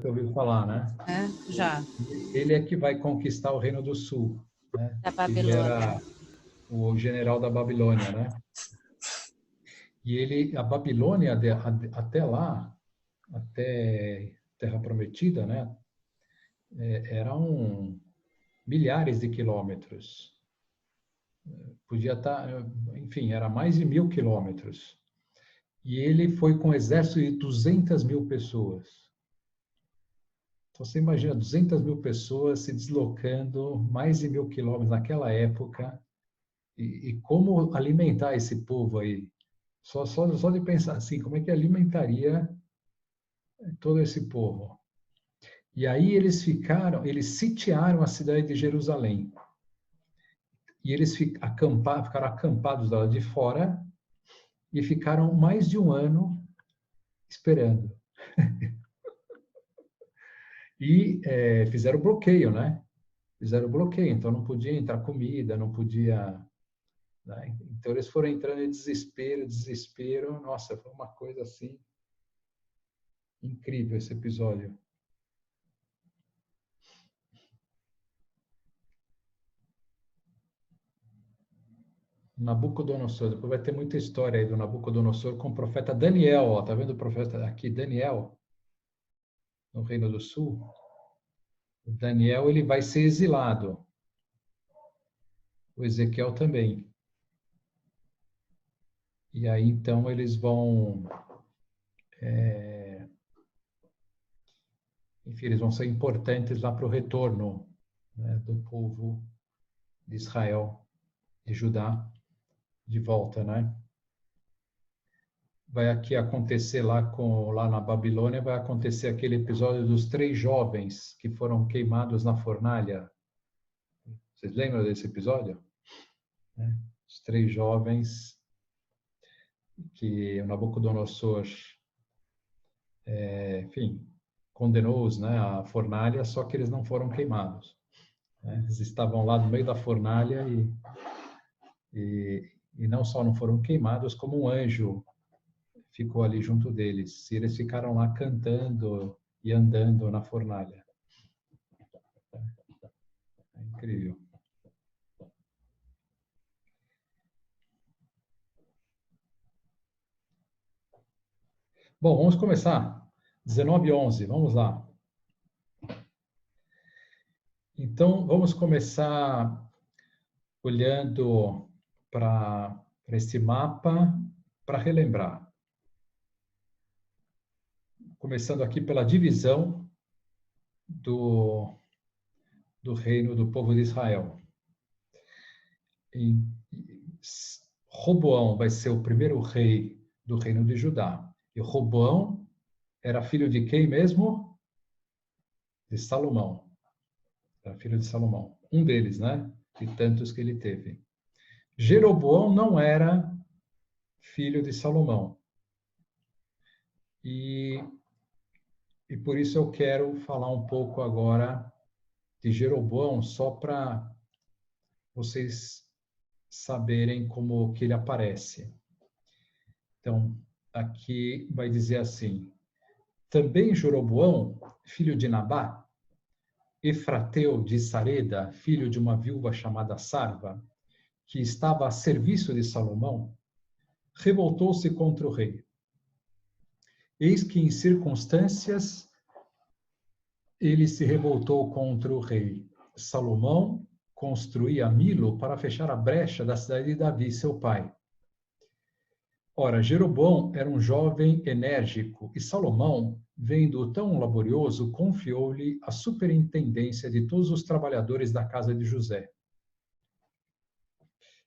já ouviu falar, né? É, já, Ele é que vai conquistar o Reino do Sul, né? da Ele Babilônia. era o general da Babilônia, né? E ele, a Babilônia, até lá, até Terra Prometida, né? Eram milhares de quilômetros. Podia estar, enfim, era mais de 1.000 quilômetros. E ele foi com um exército de 200 mil pessoas. Então, você imagina 200 mil pessoas se deslocando mais de 1.000 quilômetros naquela época. E como alimentar esse povo aí? Só de pensar assim, como é que alimentaria todo esse povo? E aí eles sitiaram a cidade de Jerusalém. E eles ficaram acampados lá de fora e ficaram mais de um ano esperando. E fizeram bloqueio, né? Fizeram bloqueio, então não podia entrar comida, não podia... Né? Então eles foram entrando em desespero, desespero. Nossa, foi uma coisa assim incrível esse episódio. Nabucodonosor, depois vai ter muita história aí do Nabucodonosor com o profeta Daniel, ó, tá vendo o profeta aqui, Daniel, no Reino do Sul? O Daniel, ele vai ser exilado. O Ezequiel também. E aí, então, eles vão... enfim, eles vão ser importantes lá para o retorno, né, do povo de Israel, de Judá, de volta, né? Vai aqui acontecer lá na Babilônia, vai acontecer aquele episódio dos 3 jovens que foram queimados na fornalha. Vocês lembram desse episódio? Os 3 jovens que o Nabucodonosor, enfim, condenou-os, né, à fornalha, só que eles não foram queimados. Né? Eles estavam lá no meio da fornalha e não só não foram queimados, como um anjo ficou ali junto deles. E eles ficaram lá cantando e andando na fornalha. É incrível. Bom, vamos começar. 19:11, vamos lá. Então, vamos começar olhando para esse mapa para relembrar. Começando aqui pela divisão do reino do povo de Israel. Roboão vai ser o primeiro rei do reino de Judá. E Roboão era filho de quem mesmo? De Salomão. Era filho de Salomão. Um deles, né? De tantos que ele teve. Jeroboão não era filho de Salomão. E por isso eu quero falar um pouco agora de Jeroboão, só para vocês saberem como que ele aparece. Então, aqui vai dizer assim: também Jeroboão, filho de Nabá, efrateu de Sareda, filho de uma viúva chamada Sarva, que estava a serviço de Salomão, revoltou-se contra o rei. Eis que em circunstâncias ele se revoltou contra o rei. Salomão construía Milo para fechar a brecha da cidade de Davi, seu pai. Ora, Jeroboão era um jovem enérgico e Salomão, vendo-o tão laborioso, confiou-lhe a superintendência de todos os trabalhadores da casa de José.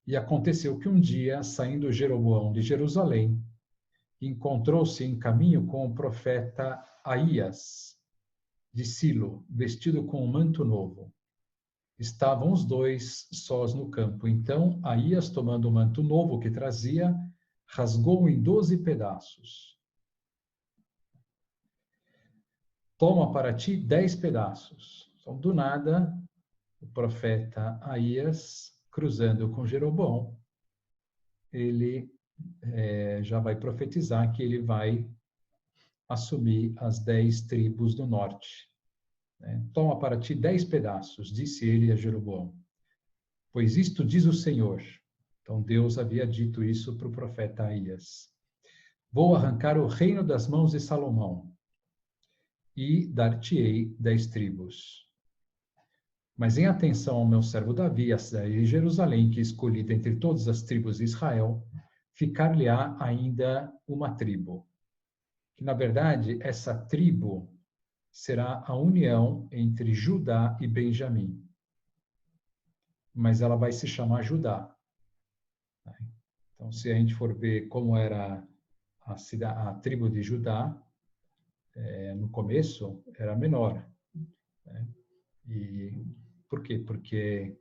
E aconteceu que um dia, saindo Jeroboão de Jerusalém, encontrou-se em caminho com o profeta Aías, de Silo, vestido com um manto novo. Estavam os dois sós no campo. Então, Aías, tomando o manto novo que trazia, rasgou-o em 12 pedaços. Toma para ti 10 pedaços. Então, do nada, o profeta Aías, cruzando com Jeroboão, ele já vai profetizar que ele vai assumi as 10 tribos do norte. Toma para ti 10 pedaços, disse ele a Jeroboão. Pois isto diz o Senhor. Então Deus havia dito isso para o profeta Aías. Vou arrancar o reino das mãos de Salomão e dar-te-ei 10 tribos. Mas em atenção ao meu servo Davi, a cidade de Jerusalém, que escolhi dentre todas as tribos de Israel, ficar-lhe-á ainda uma tribo. Que, na verdade, essa tribo será a união entre Judá e Benjamim. Mas ela vai se chamar Judá. Então, se a gente for ver como era a tribo de Judá, no começo, era menor. E por quê? Porque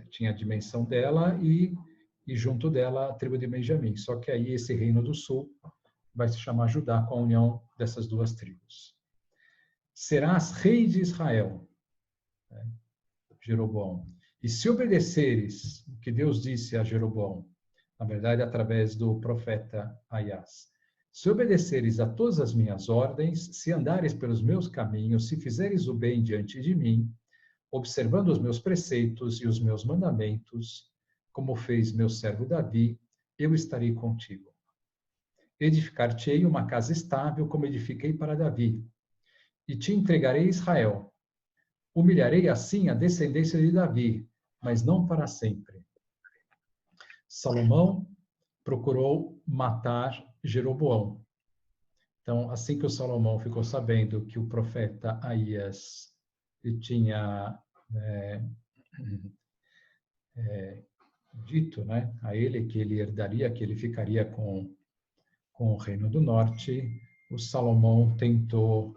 tinha a dimensão dela e junto dela a tribo de Benjamim. Só que aí esse reino do sul vai se chamar Judá, com a união dessas duas tribos. Serás rei de Israel, Jeroboão. E se obedeceres o que Deus disse a Jeroboão, na verdade, através do profeta Aias, se obedeceres a todas as minhas ordens, se andares pelos meus caminhos, se fizeres o bem diante de mim, observando os meus preceitos e os meus mandamentos, como fez meu servo Davi, eu estarei contigo. Edificar-te-ei uma casa estável, como edifiquei para Davi, e te entregarei Israel. Humilharei assim a descendência de Davi, mas não para sempre. Salomão procurou matar Jeroboão. Então, assim que o Salomão ficou sabendo que o profeta Aías tinha dito, a ele que ele herdaria, que ele ficaria com o reino do norte, o Salomão tentou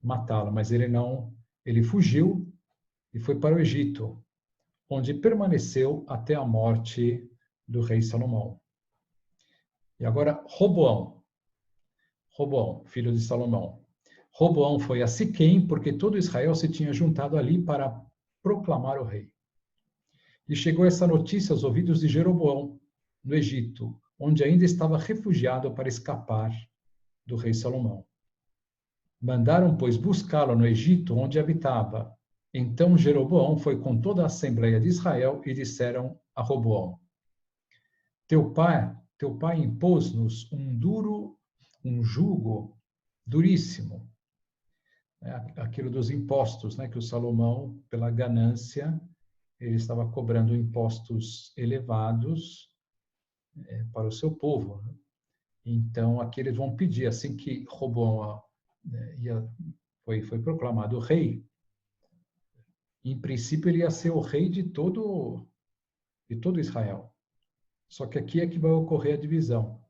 matá-lo, mas ele fugiu e foi para o Egito, onde permaneceu até a morte do rei Salomão. E agora, Roboão, filho de Salomão. Roboão foi a Siquém, porque todo Israel se tinha juntado ali para proclamar o rei. E chegou essa notícia aos ouvidos de Jeroboão, no Egito, onde ainda estava refugiado para escapar do rei Salomão. Mandaram, pois, buscá-lo no Egito, onde habitava. Então Jeroboão foi com toda a Assembleia de Israel e disseram a Roboão: Teu pai impôs-nos um jugo duríssimo. Aquilo dos impostos, que o Salomão, pela ganância, ele estava cobrando impostos elevados para o seu povo. Então, aqui eles vão pedir, assim que Roboão foi proclamado rei, em princípio ele ia ser o rei de todo Israel. Só que aqui é que vai ocorrer a divisão,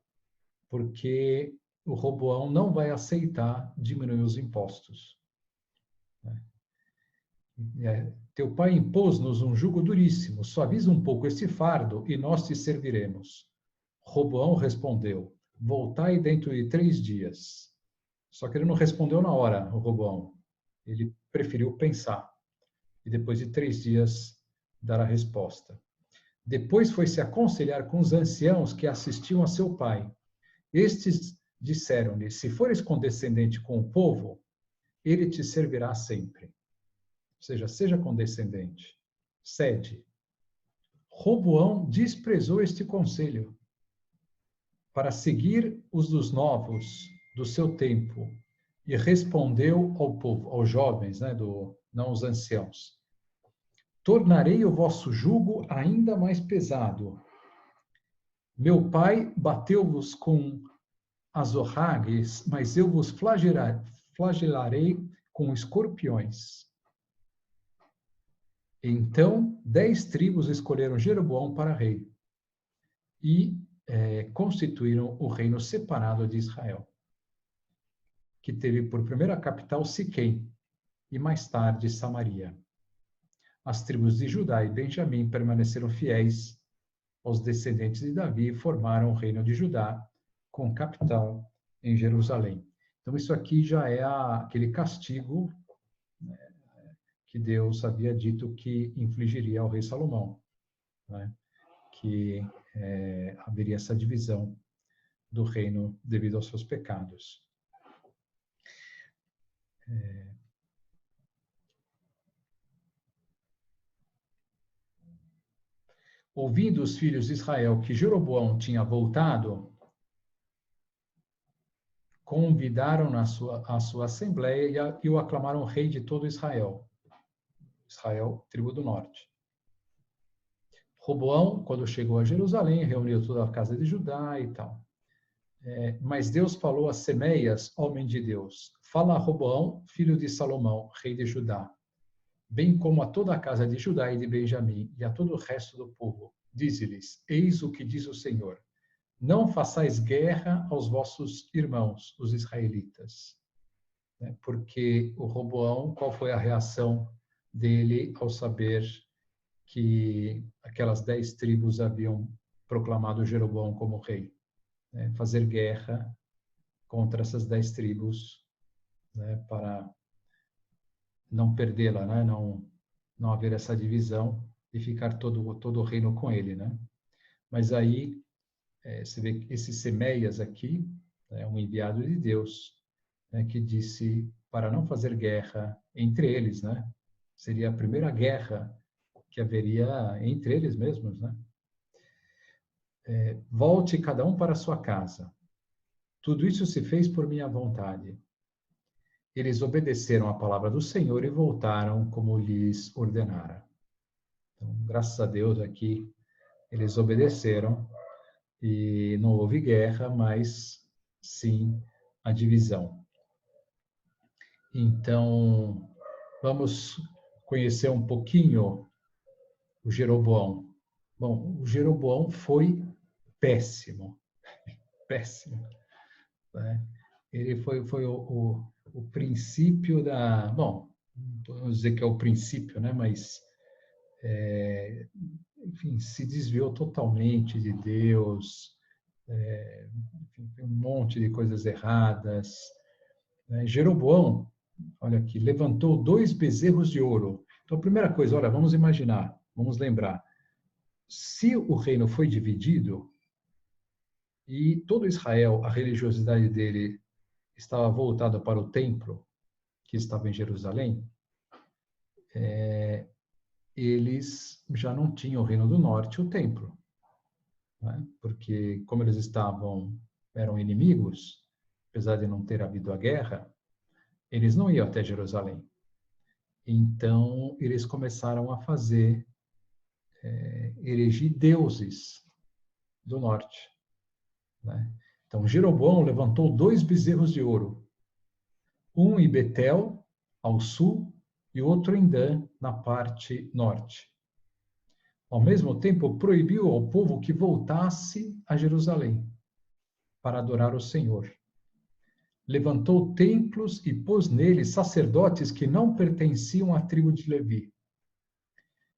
porque o Roboão não vai aceitar diminuir os impostos. Teu pai impôs-nos um jugo duríssimo, suaviza um pouco esse fardo e nós te serviremos. Roboão respondeu: Voltai dentro de 3 dias. Só que ele não respondeu na hora, o Roboão. Ele preferiu pensar. E depois de 3 dias, dar a resposta. Depois foi se aconselhar com os anciãos que assistiam a seu pai. Estes disseram-lhe: Se fores condescendente com o povo, ele te servirá sempre. Ou seja, seja condescendente. Cede. Roboão desprezou este conselho para seguir os dos novos do seu tempo e respondeu ao povo, aos jovens, não os anciãos: Tornarei o vosso jugo ainda mais pesado. Meu pai bateu-vos com azorragues, mas eu vos flagelarei com escorpiões. Então, 10 tribos escolheram Jeroboão para rei e constituíram o reino separado de Israel, que teve por primeira capital Siquém e mais tarde Samaria. As tribos de Judá e Benjamim permaneceram fiéis aos descendentes de Davi e formaram o reino de Judá, com capital em Jerusalém. Então, isso aqui já é aquele castigo que Deus havia dito que infligiria ao rei Salomão, que haveria essa divisão do reino devido aos seus pecados. Ouvindo os filhos de Israel que Jeroboão tinha voltado, convidaram a sua assembleia e o aclamaram rei de todo Israel. Israel, tribo do norte. Roboão, quando chegou a Jerusalém, reuniu toda a casa de Judá e tal. Mas Deus falou a Semeias, homem de Deus: fala a Roboão, filho de Salomão, rei de Judá, bem como a toda a casa de Judá e de Benjamim, e a todo o resto do povo. Dize-lhes: eis o que diz o Senhor: não façais guerra aos vossos irmãos, os israelitas. Porque o Roboão, qual foi a reação dele ao saber que aquelas 10 tribos haviam proclamado Jeroboão como rei? Fazer guerra contra essas 10 tribos, para não perdê-la, não haver essa divisão e ficar todo o reino com ele. Mas aí, você vê que esse Semeias aqui é um enviado de Deus, que disse para não fazer guerra entre eles, Seria a primeira guerra que haveria entre eles mesmos, Volte cada um para a sua casa. Tudo isso se fez por minha vontade. Eles obedeceram à palavra do Senhor e voltaram como lhes ordenara. Então, graças a Deus aqui, eles obedeceram e não houve guerra, mas sim a divisão. Então, vamos conhecer um pouquinho o Jeroboão. Bom, o Jeroboão foi péssimo, péssimo. Ele foi o princípio da... Bom, não vamos dizer que é o princípio, mas, enfim, se desviou totalmente de Deus, enfim, um monte de coisas erradas. Jeroboão, olha aqui, levantou 2 bezerros de ouro. Então, a primeira coisa, olha, vamos imaginar, vamos lembrar, se o reino foi dividido e todo Israel, a religiosidade dele estava voltada para o templo, que estava em Jerusalém, eles já não tinham o reino do norte, o templo. Porque como eles eram inimigos, apesar de não ter havido a guerra, eles não iam até Jerusalém. Então, eles começaram a erigir deuses do norte. Então, Jeroboão levantou 2 bezerros de ouro, um em Betel, ao sul, e outro em Dan, na parte norte. Ao mesmo tempo, proibiu ao povo que voltasse a Jerusalém para adorar o Senhor. Levantou templos e pôs neles sacerdotes que não pertenciam à tribo de Levi.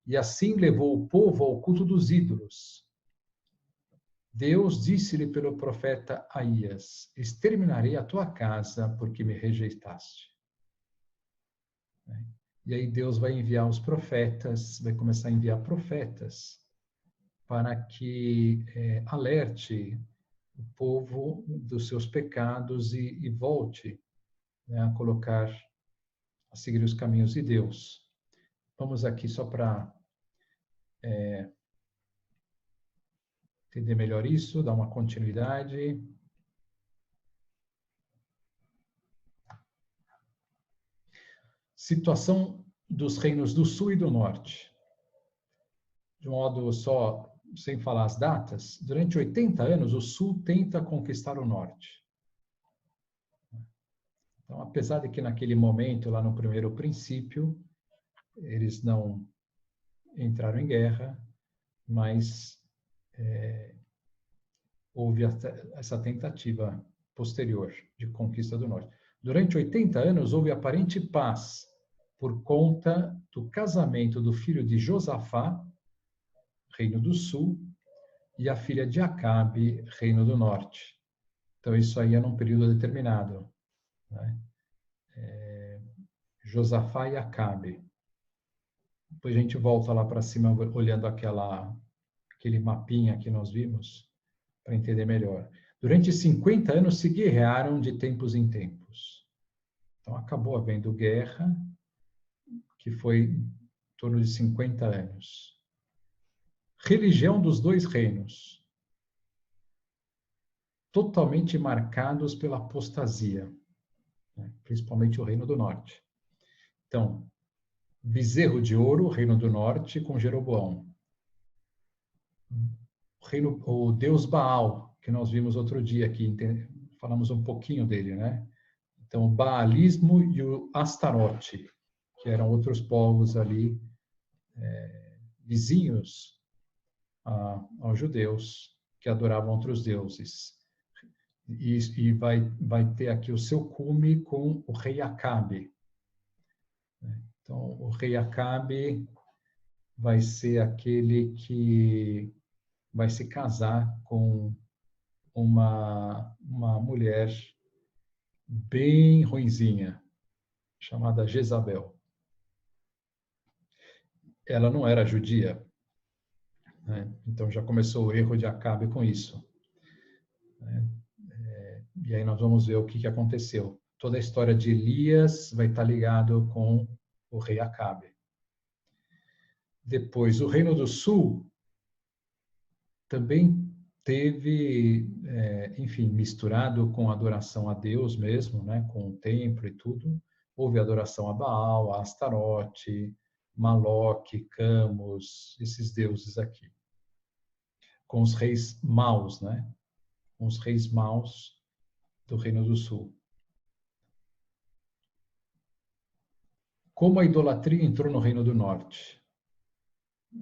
E assim levou o povo ao culto dos ídolos. Deus disse-lhe pelo profeta Aías: exterminarei a tua casa porque me rejeitaste. E aí Deus vai enviar os profetas, vai começar a enviar profetas para que alerte o povo dos seus pecados e volte a seguir os caminhos de Deus. Vamos aqui só para entender melhor isso, dar uma continuidade. Situação dos reinos do sul e do norte. De um modo só, sem falar as datas, durante 80 anos o sul tenta conquistar o norte. Então, apesar de que naquele momento, lá no primeiro princípio, eles não entraram em guerra, mas houve essa tentativa posterior de conquista do norte. Durante 80 anos houve aparente paz por conta do casamento do filho de Josafá, reino do sul, e a filha de Acabe, reino do norte. Então isso aí é num período determinado. Josafá e Acabe. Depois a gente volta lá para cima olhando aquele mapinha que nós vimos para entender melhor. Durante 50 anos se guerrearam de tempos em tempos. Então, acabou havendo guerra, que foi em torno de 50 anos. Religião dos dois reinos, totalmente marcados pela apostasia, né? Principalmente o Reino do Norte. Então, bezerro de ouro, Reino do Norte, com Jeroboão. O deus Baal, que nós vimos outro dia aqui, falamos um pouquinho dele, né? Então, o Baalismo e o Astarote, que eram outros povos ali, vizinhos aos judeus, que adoravam outros deuses. E vai ter aqui o seu cume com o rei Acabe. Então, o rei Acabe vai ser aquele que vai se casar com uma mulher bem ruinzinha, chamada Jezabel. Ela não era judia, né? Então já começou o erro de Acabe com isso, né? E aí nós vamos ver o que aconteceu. Toda a história de Elias vai estar ligado com o rei Acabe. Depois, o Reino do Sul também teve, enfim, misturado com adoração a Deus mesmo, né, com o templo e tudo. Houve adoração a Baal, a Astarote, Maloque, Camus, esses deuses aqui. Com os reis maus, né? Com os reis maus do Reino do Sul. Como a idolatria entrou no Reino do Norte?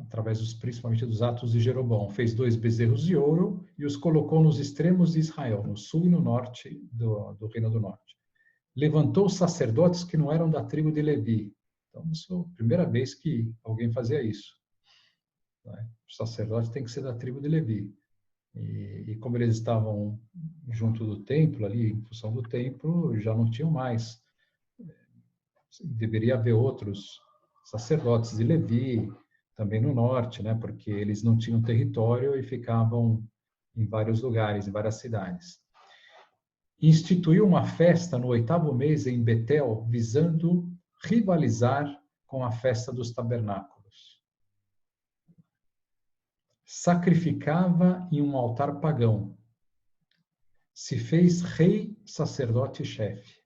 Através principalmente dos atos de Jeroboão. Fez 2 bezerros de ouro e os colocou nos extremos de Israel, no sul e no norte do Reino do Norte. Levantou sacerdotes que não eram da tribo de Levi. Então, isso é a primeira vez que alguém fazia isso, né? O sacerdote tem que ser da tribo de Levi. E como eles estavam junto do templo, ali, em função do templo, já não tinham mais. Deveria haver outros sacerdotes de Levi, também no norte, né? Porque eles não tinham território e ficavam em vários lugares, em várias cidades. Instituiu uma festa no 8º mês em Betel, visando rivalizar com a festa dos tabernáculos. Sacrificava em um altar pagão. Se fez rei, sacerdote e chefe.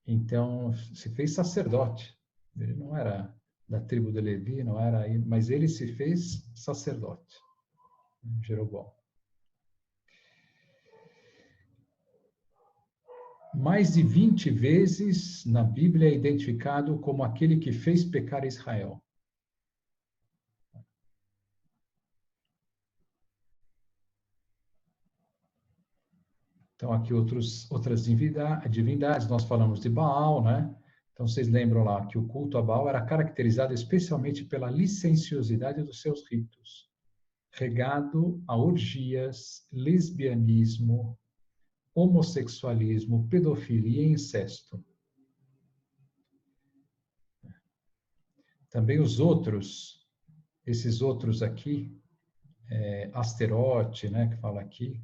Então, se fez sacerdote. Ele não era da tribo de Levi, não era, mas ele se fez sacerdote. Jeroboão. Mais de 20 vezes na Bíblia é identificado como aquele que fez pecar Israel. Então, aqui outras divindades, nós falamos de Baal, né? Então, vocês lembram lá que o culto a Baal era caracterizado especialmente pela licenciosidade dos seus ritos, regado a orgias, lesbianismo, homossexualismo, pedofilia e incesto. Também esses outros aqui, Asterote, né, que fala aqui,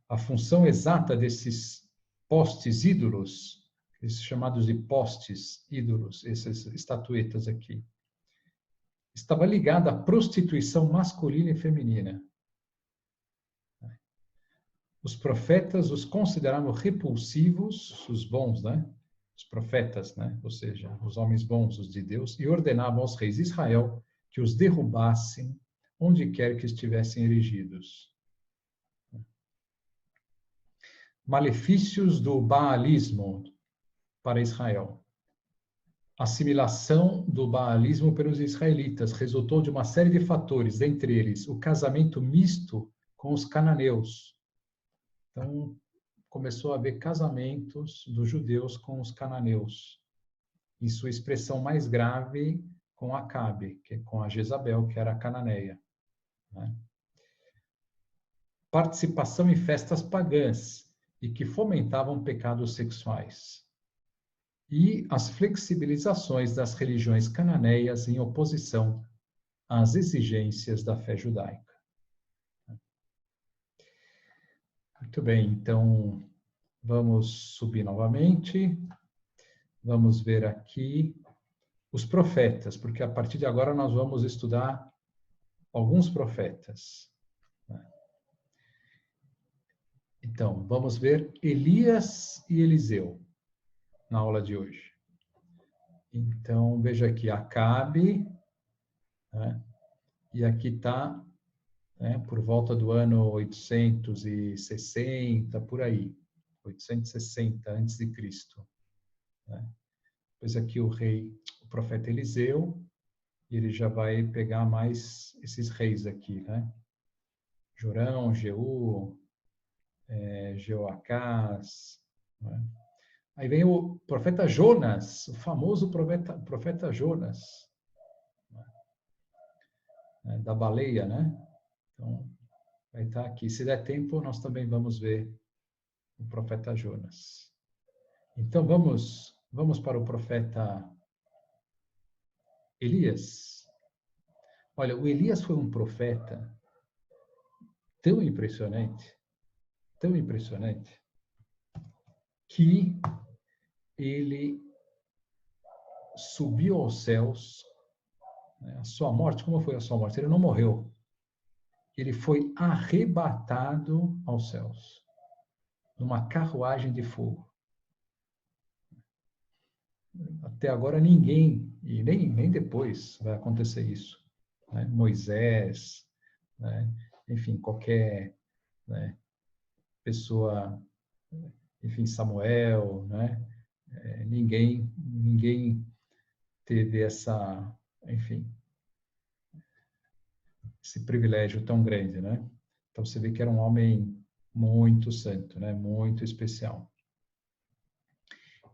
a função exata desses postes ídolos, esses chamados de postes ídolos, essas estatuetas aqui, estava ligada à prostituição masculina e feminina. Os profetas os consideravam repulsivos, os bons, né? Os profetas, né? Ou seja, os homens bons, os de Deus, e ordenavam aos reis de Israel que os derrubassem onde quer que estivessem erigidos. Malefícios do baalismo para Israel. A assimilação do baalismo pelos israelitas resultou de uma série de fatores, dentre eles o casamento misto com os cananeus. Então, começou a haver casamentos dos judeus com os cananeus. Em sua expressão mais grave, com Acabe, com a Jezabel, que era a cananeia, né? Participação em festas pagãs e que fomentavam pecados sexuais. E as flexibilizações das religiões cananeias em oposição às exigências da fé judaica. Muito bem, então Vamos subir novamente. Vamos ver aqui os profetas, porque a partir de agora nós vamos estudar alguns profetas. Então, vamos ver Elias e Eliseu na aula de hoje. Então, veja aqui, Acabe, né? E aqui está, né, por volta do ano 860, por aí, 860 antes de Cristo. Né? Depois aqui o profeta Eliseu, e ele já vai pegar mais esses reis aqui, né? Jorão, Jeú, Jeoacás, né? Aí vem o profeta Jonas, o famoso profeta Jonas, né? Da baleia, né? Então, vai estar aqui. Se der tempo, nós também vamos ver o profeta Jonas. Então, vamos para o profeta Elias. Olha, o Elias foi um profeta tão impressionante, que ele subiu aos céus. Né? A sua morte, como foi a sua morte? Ele não morreu. Ele foi arrebatado aos céus, numa carruagem de fogo. Até agora ninguém, e nem depois vai acontecer isso. Né? Moisés, né? Enfim, qualquer, né, pessoa, enfim, Samuel, né? Ninguém teve enfim, esse privilégio tão grande, né? Então você vê que era um homem muito santo, né? Muito especial.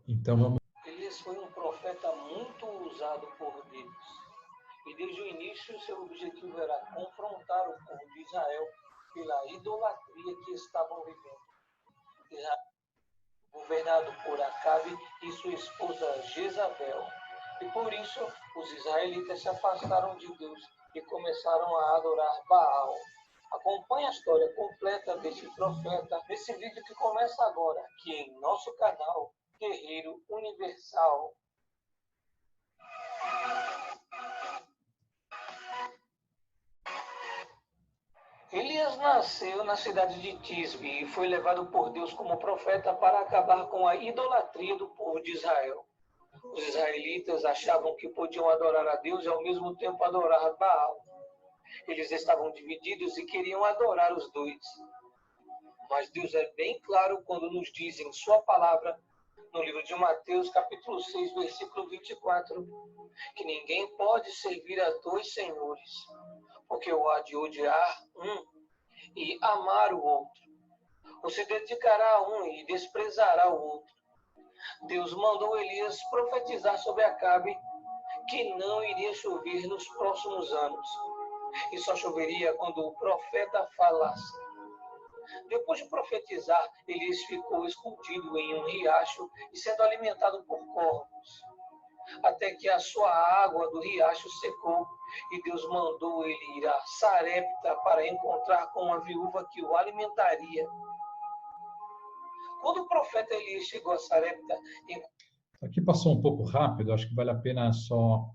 Então vamos. Elias foi um profeta muito usado por Deus. E desde o início seu objetivo era confrontar o povo de Israel pela idolatria que estavam vivendo. Israel, governado por Acabe e sua esposa Jezabel. E por isso os israelitas se afastaram de Deus e começaram a adorar Baal. Acompanhe a história completa desse profeta nesse vídeo que começa agora, aqui em nosso canal Guerreiro Universal. Elias nasceu na cidade de Tisbe e foi levado por Deus como profeta para acabar com a idolatria do povo de Israel. Os israelitas achavam que podiam adorar a Deus e ao mesmo tempo adorar Baal. Eles estavam divididos e queriam adorar os dois. Mas Deus é bem claro quando nos diz em sua palavra, no livro de Mateus, capítulo 6, versículo 24, que ninguém pode servir a dois senhores, porque o há de odiar um e amar o outro, ou se dedicará a um e desprezará o outro. Deus mandou Elias profetizar sobre Acabe que não iria chover nos próximos anos, e só choveria quando o profeta falasse. Depois de profetizar, Elias ficou escondido em um riacho e sendo alimentado por corvos, até que a sua água do riacho secou, e Deus mandou ele ir a Sarepta para encontrar com uma viúva que o alimentaria. Quando o profeta Elias chegou a Sarepta... Aqui passou um pouco rápido, acho que vale a pena só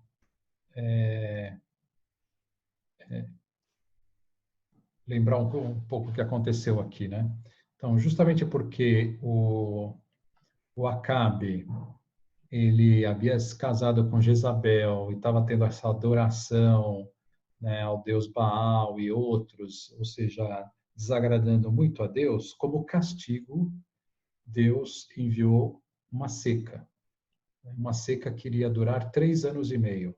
lembrar um pouco o que aconteceu aqui, né? Então, justamente porque o Acabe, ele havia se casado com Jezabel e estava tendo essa adoração, né, ao deus Baal e outros, ou seja, desagradando muito a Deus, como castigo, Deus enviou uma seca. Uma seca que iria durar 3 anos e meio.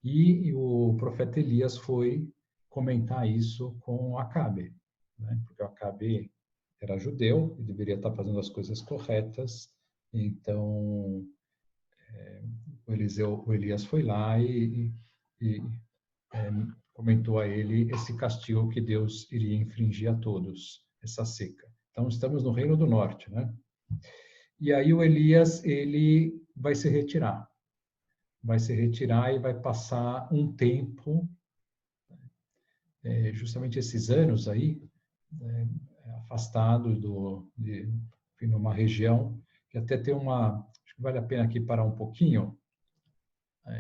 E o profeta Elias foi comentar isso com Acabe, né? Porque o Acabe era judeu e deveria estar fazendo as coisas corretas. Então, o Elias foi lá e comentou a ele esse castigo que Deus iria infligir a todos, essa seca. Então, estamos no Reino do Norte, né? E aí o Elias, ele vai se retirar. Vai se retirar e vai passar um tempo, justamente esses anos aí, afastado fui numa região que até tem acho que vale a pena aqui parar um pouquinho,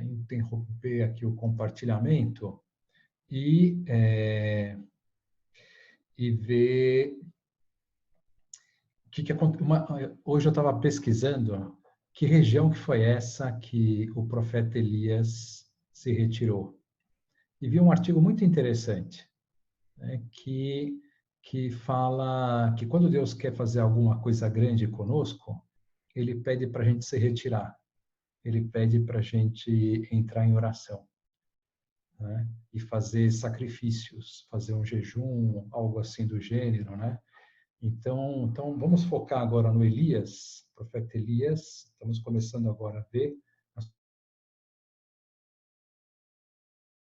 interromper aqui o compartilhamento e ver que aconteceu. Hoje eu estava pesquisando que região que foi essa que o profeta Elias se retirou. E vi um artigo muito interessante, né, que fala que quando Deus quer fazer alguma coisa grande conosco, ele pede para a gente se retirar. Ele pede para a gente entrar em oração, né, e fazer sacrifícios, fazer um jejum, algo assim do gênero, né? Então vamos focar agora no Elias, profeta Elias. Estamos começando agora a ver.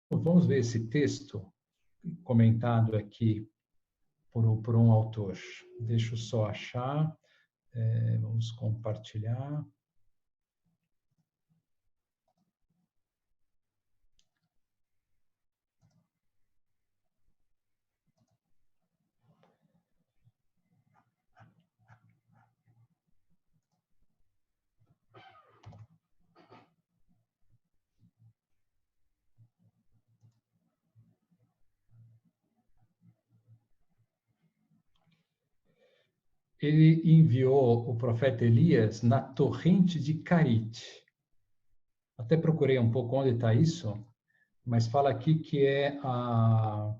Vamos ver esse texto comentado aqui por um autor. Deixa eu só achar. Vamos compartilhar. Ele enviou o profeta Elias na torrente de Carite. Até procurei um pouco onde está isso, mas fala aqui que é a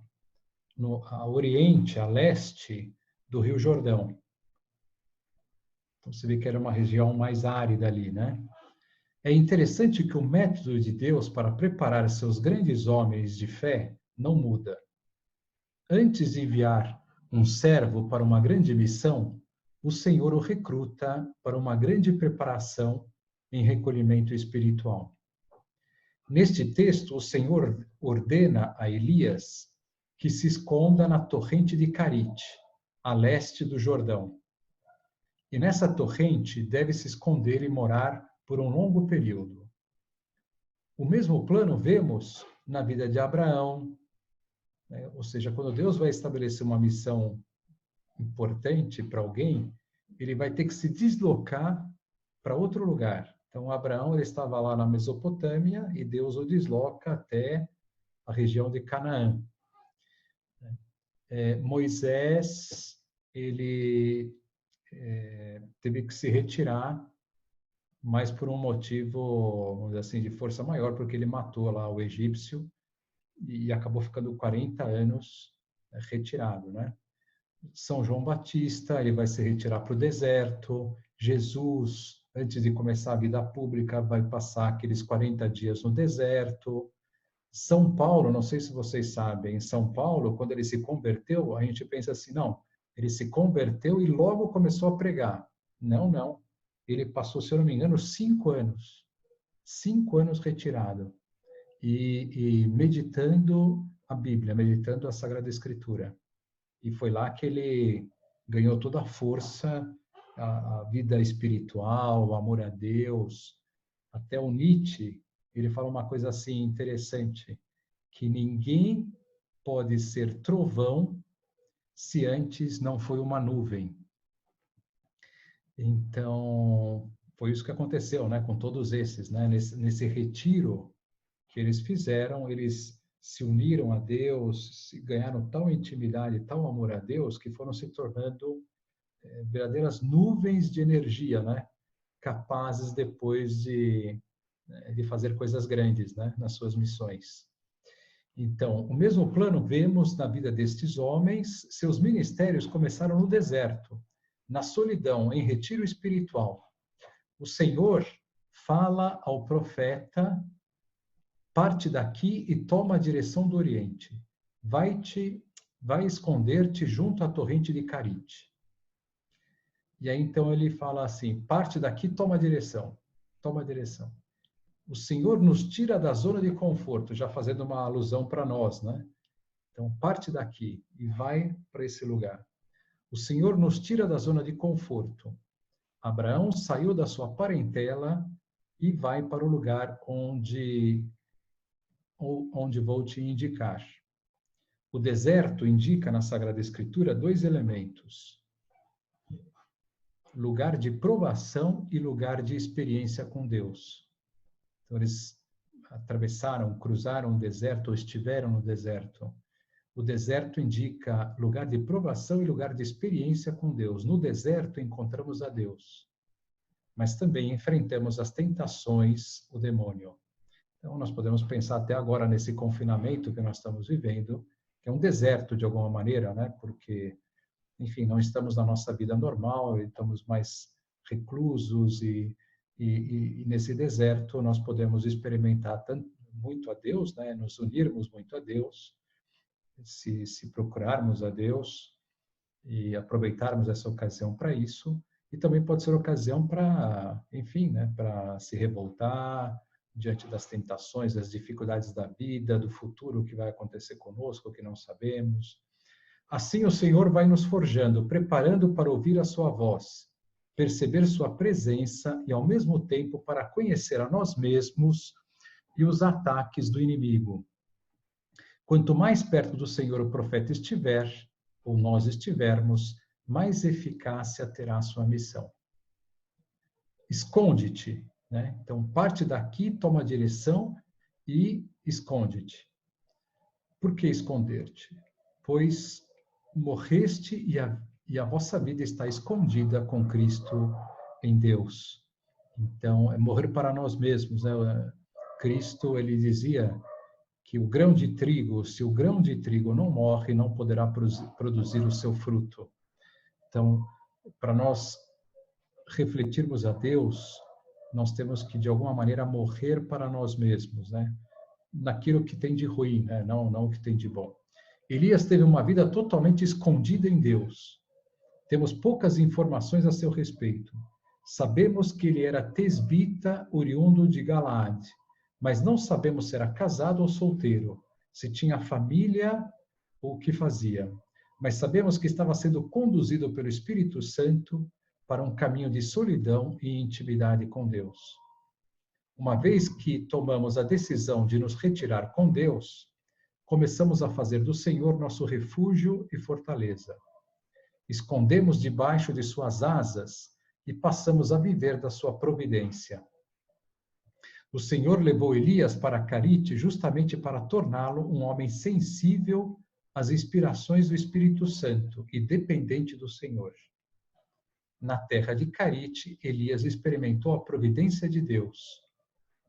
oriente, a leste do Rio Jordão. Então, você vê que era uma região mais árida ali, né? É interessante que o método de Deus para preparar seus grandes homens de fé não muda. Antes de enviar um servo para uma grande missão, o Senhor o recruta para uma grande preparação em recolhimento espiritual. Neste texto, o Senhor ordena a Elias que se esconda na torrente de Carite, a leste do Jordão. E nessa torrente deve se esconder e morar por um longo período. O mesmo plano vemos na vida de Abraão, né? Ou seja, quando Deus vai estabelecer uma missão importante para alguém, ele vai ter que se deslocar para outro lugar. Então, Abraão ele estava lá na Mesopotâmia e Deus o desloca até a região de Canaã. Moisés, ele teve que se retirar, mas por um motivo, vamos dizer assim, de força maior, porque ele matou lá o egípcio e acabou ficando 40 anos retirado, né? São João Batista, ele vai se retirar para o deserto. Jesus, antes de começar a vida pública, vai passar aqueles 40 dias no deserto. São Paulo, não sei se vocês sabem, São Paulo, quando ele se converteu, a gente pensa assim, não, ele se converteu e logo começou a pregar. Não, não. Ele passou, se eu não me engano, 5 anos. 5 anos retirado. E meditando a Bíblia, meditando a Sagrada Escritura. E foi lá que ele ganhou toda a força, a vida espiritual, o amor a Deus. Até o Nietzsche, ele fala uma coisa assim interessante, que ninguém pode ser trovão se antes não foi uma nuvem. Então, foi isso que aconteceu, né, com todos esses, né, nesse retiro que eles fizeram, eles se uniram a Deus, ganharam tal intimidade, tal amor a Deus, que foram se tornando verdadeiras nuvens de energia, né, capazes depois de fazer coisas grandes, né, nas suas missões. Então, o mesmo plano vemos na vida destes homens. Seus ministérios começaram no deserto, na solidão, em retiro espiritual. O Senhor fala ao profeta: parte daqui e toma a direção do Oriente. Vai esconder-te junto à torrente de Carite. E aí então ele fala assim: parte daqui, toma a direção. Toma a direção. O Senhor nos tira da zona de conforto, já fazendo uma alusão para nós, né? Então, parte daqui e vai para esse lugar. O Senhor nos tira da zona de conforto. Abraão saiu da sua parentela e vai para o lugar onde vou te indicar. O deserto indica na Sagrada Escritura 2 elementos: lugar de provação e lugar de experiência com Deus. Então, eles atravessaram, cruzaram o deserto ou estiveram no deserto. O deserto indica lugar de provação e lugar de experiência com Deus. No deserto encontramos a Deus, mas também enfrentamos as tentações, o demônio. Então, nós podemos pensar até agora nesse confinamento que nós estamos vivendo, que é um deserto de alguma maneira, né? Porque, enfim, não estamos na nossa vida normal, estamos mais reclusos e nesse deserto nós podemos experimentar muito a Deus, né? Nos unirmos muito a Deus, se procurarmos a Deus e aproveitarmos essa ocasião para isso, e também pode ser ocasião para, enfim, né? Para se revoltar diante das tentações, das dificuldades da vida, do futuro que vai acontecer conosco, que não sabemos. Assim o Senhor vai nos forjando, preparando para ouvir a sua voz, perceber sua presença e, ao mesmo tempo, para conhecer a nós mesmos e os ataques do inimigo. Quanto mais perto do Senhor o profeta estiver, ou nós estivermos, mais eficácia terá a sua missão. Esconde-te, né? Então, parte daqui, toma a direção e esconde-te. Por que esconder-te? Pois morreste e a vossa vida está escondida com Cristo em Deus. Então, é morrer para nós mesmos, né? Cristo, ele dizia que o grão de trigo, se o grão de trigo não morre, não poderá produzir o seu fruto. Então, para nós refletirmos a Deus, nós temos que, de alguma maneira, morrer para nós mesmos, né? Naquilo que tem de ruim, né? Não o que tem de bom. Elias teve uma vida totalmente escondida em Deus. Temos poucas informações a seu respeito. Sabemos que ele era tesbita, oriundo de Galaade, mas não sabemos se era casado ou solteiro, se tinha família ou o que fazia. Mas sabemos que estava sendo conduzido pelo Espírito Santo para um caminho de solidão e intimidade com Deus. Uma vez que tomamos a decisão de nos retirar com Deus, começamos a fazer do Senhor nosso refúgio e fortaleza. Escondemos debaixo de suas asas e passamos a viver da sua providência. O Senhor levou Elias para Carite justamente para torná-lo um homem sensível às inspirações do Espírito Santo e dependente do Senhor. Na terra de Carite, Elias experimentou a providência de Deus.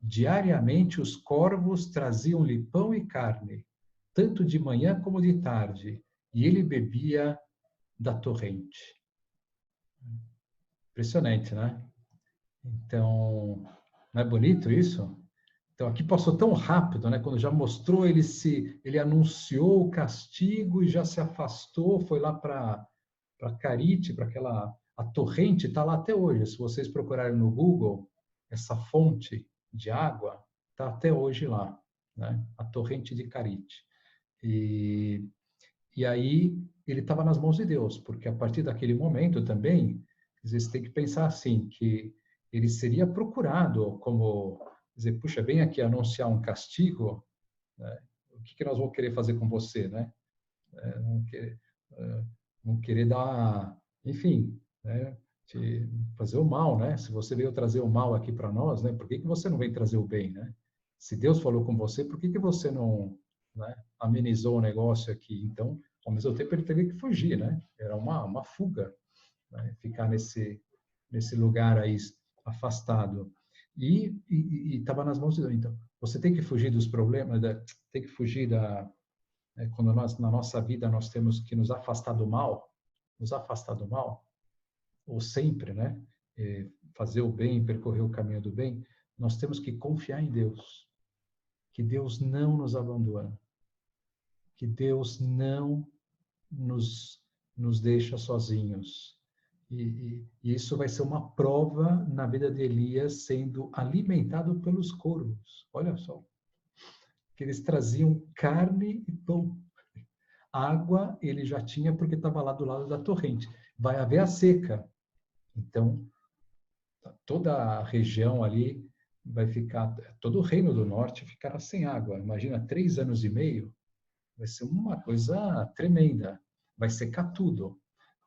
Diariamente os corvos traziam-lhe pão e carne, tanto de manhã como de tarde, e ele bebia da torrente. Impressionante, né? Então, não é bonito isso? Então, aqui passou tão rápido, né? Quando já mostrou, ele anunciou o castigo e já se afastou, foi lá para Carite, para aquela... A torrente está lá até hoje. Se vocês procurarem no Google, essa fonte de água está até hoje lá, né? A torrente de Carite. E aí ele estava nas mãos de Deus, porque a partir daquele momento também, vocês têm que pensar assim, que ele seria procurado como, dizer, puxa, vem aqui anunciar um castigo, né? O que nós vamos querer fazer com você, né? Não querer dar, enfim, né? Te fazer o mal, né? Se você veio trazer o mal aqui para nós, né? Por que você não vem trazer o bem, né? Se Deus falou com você, por que você não, né, amenizou o negócio aqui? Então, ao mesmo tempo, ele teve que fugir, né? Era uma fuga, né? Ficar nesse lugar aí afastado. E estava nas mãos de Deus. Então, você tem que fugir dos problemas, tem que fugir quando na nossa vida nós temos que nos afastar do mal, ou sempre, né? Fazer o bem, percorrer o caminho do bem, nós temos que confiar em Deus, que Deus não nos abandona, que Deus não nos deixa sozinhos. E isso vai ser uma prova na vida de Elias sendo alimentado pelos corvos. Olha só, que eles traziam carne e pão. Água ele já tinha porque estava lá do lado da torrente. Vai haver a seca. Então, toda a região ali vai ficar, todo o Reino do Norte ficará sem água. Imagina, 3 anos e meio, vai ser uma coisa tremenda. Vai secar tudo,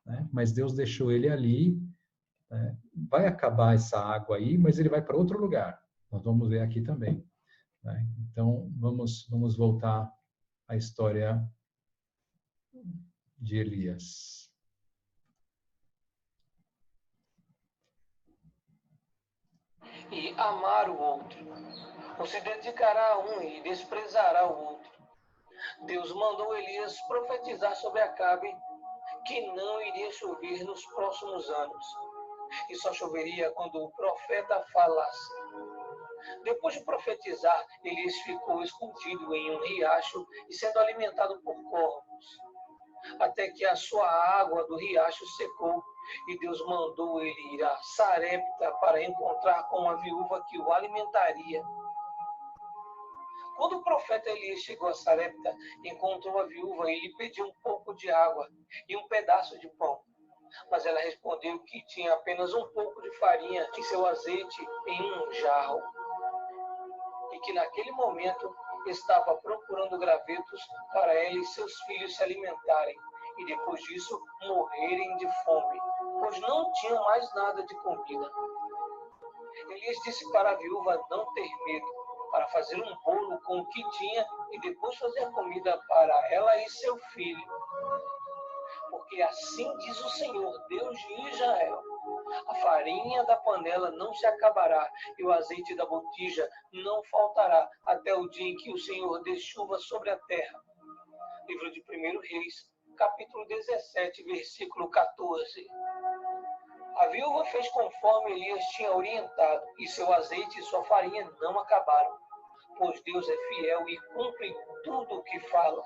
né? Mas Deus deixou ele ali né? Vai acabar essa água aí, mas ele vai para outro lugar. Nós vamos ver aqui também, né? Então, vamos voltar à história de Elias. E amar o outro, ou se dedicará a um e desprezará o outro. Deus mandou Elias profetizar sobre Acabe que não iria chover nos próximos anos, e só choveria quando o profeta falasse. Depois de profetizar, Elias ficou escondido em um riacho e sendo alimentado por corvos, até que a sua água do riacho secou, e Deus mandou ele ir a Sarepta para encontrar com uma viúva que o alimentaria. Quando o profeta Elias chegou a Sarepta, encontrou a viúva e lhe pediu um pouco de água e um pedaço de pão. Mas ela respondeu que tinha apenas um pouco de farinha e seu azeite em um jarro, e que naquele momento estava procurando gravetos para ela e seus filhos se alimentarem, e depois disso morrerem de fome, pois não tinham mais nada de comida. Elias disse para a viúva não ter medo, para fazer um bolo com o que tinha e depois fazer comida para ela e seu filho. Porque assim diz o Senhor, Deus de Israel: a farinha da panela não se acabará e o azeite da botija não faltará até o dia em que o Senhor dê chuva sobre a terra. Livro de 1 Reis, capítulo 17, versículo 14. A viúva fez conforme Elias tinha orientado, e seu azeite e sua farinha não acabaram, pois Deus é fiel e cumpre tudo o que fala.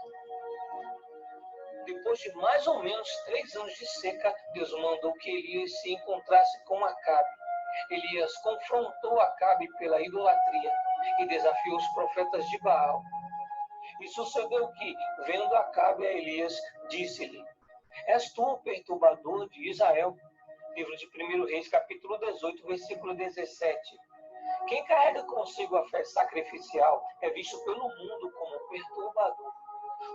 Depois de mais ou menos 3 anos de seca, Deus mandou que Elias se encontrasse com Acabe. Elias confrontou Acabe pela idolatria e desafiou os profetas de Baal. E sucedeu que, vendo Acabe a Elias, disse-lhe: És tu o perturbador de Israel? Livro de 1 Reis, capítulo 18, versículo 17. Quem carrega consigo a fé sacrificial é visto pelo mundo como perturbador.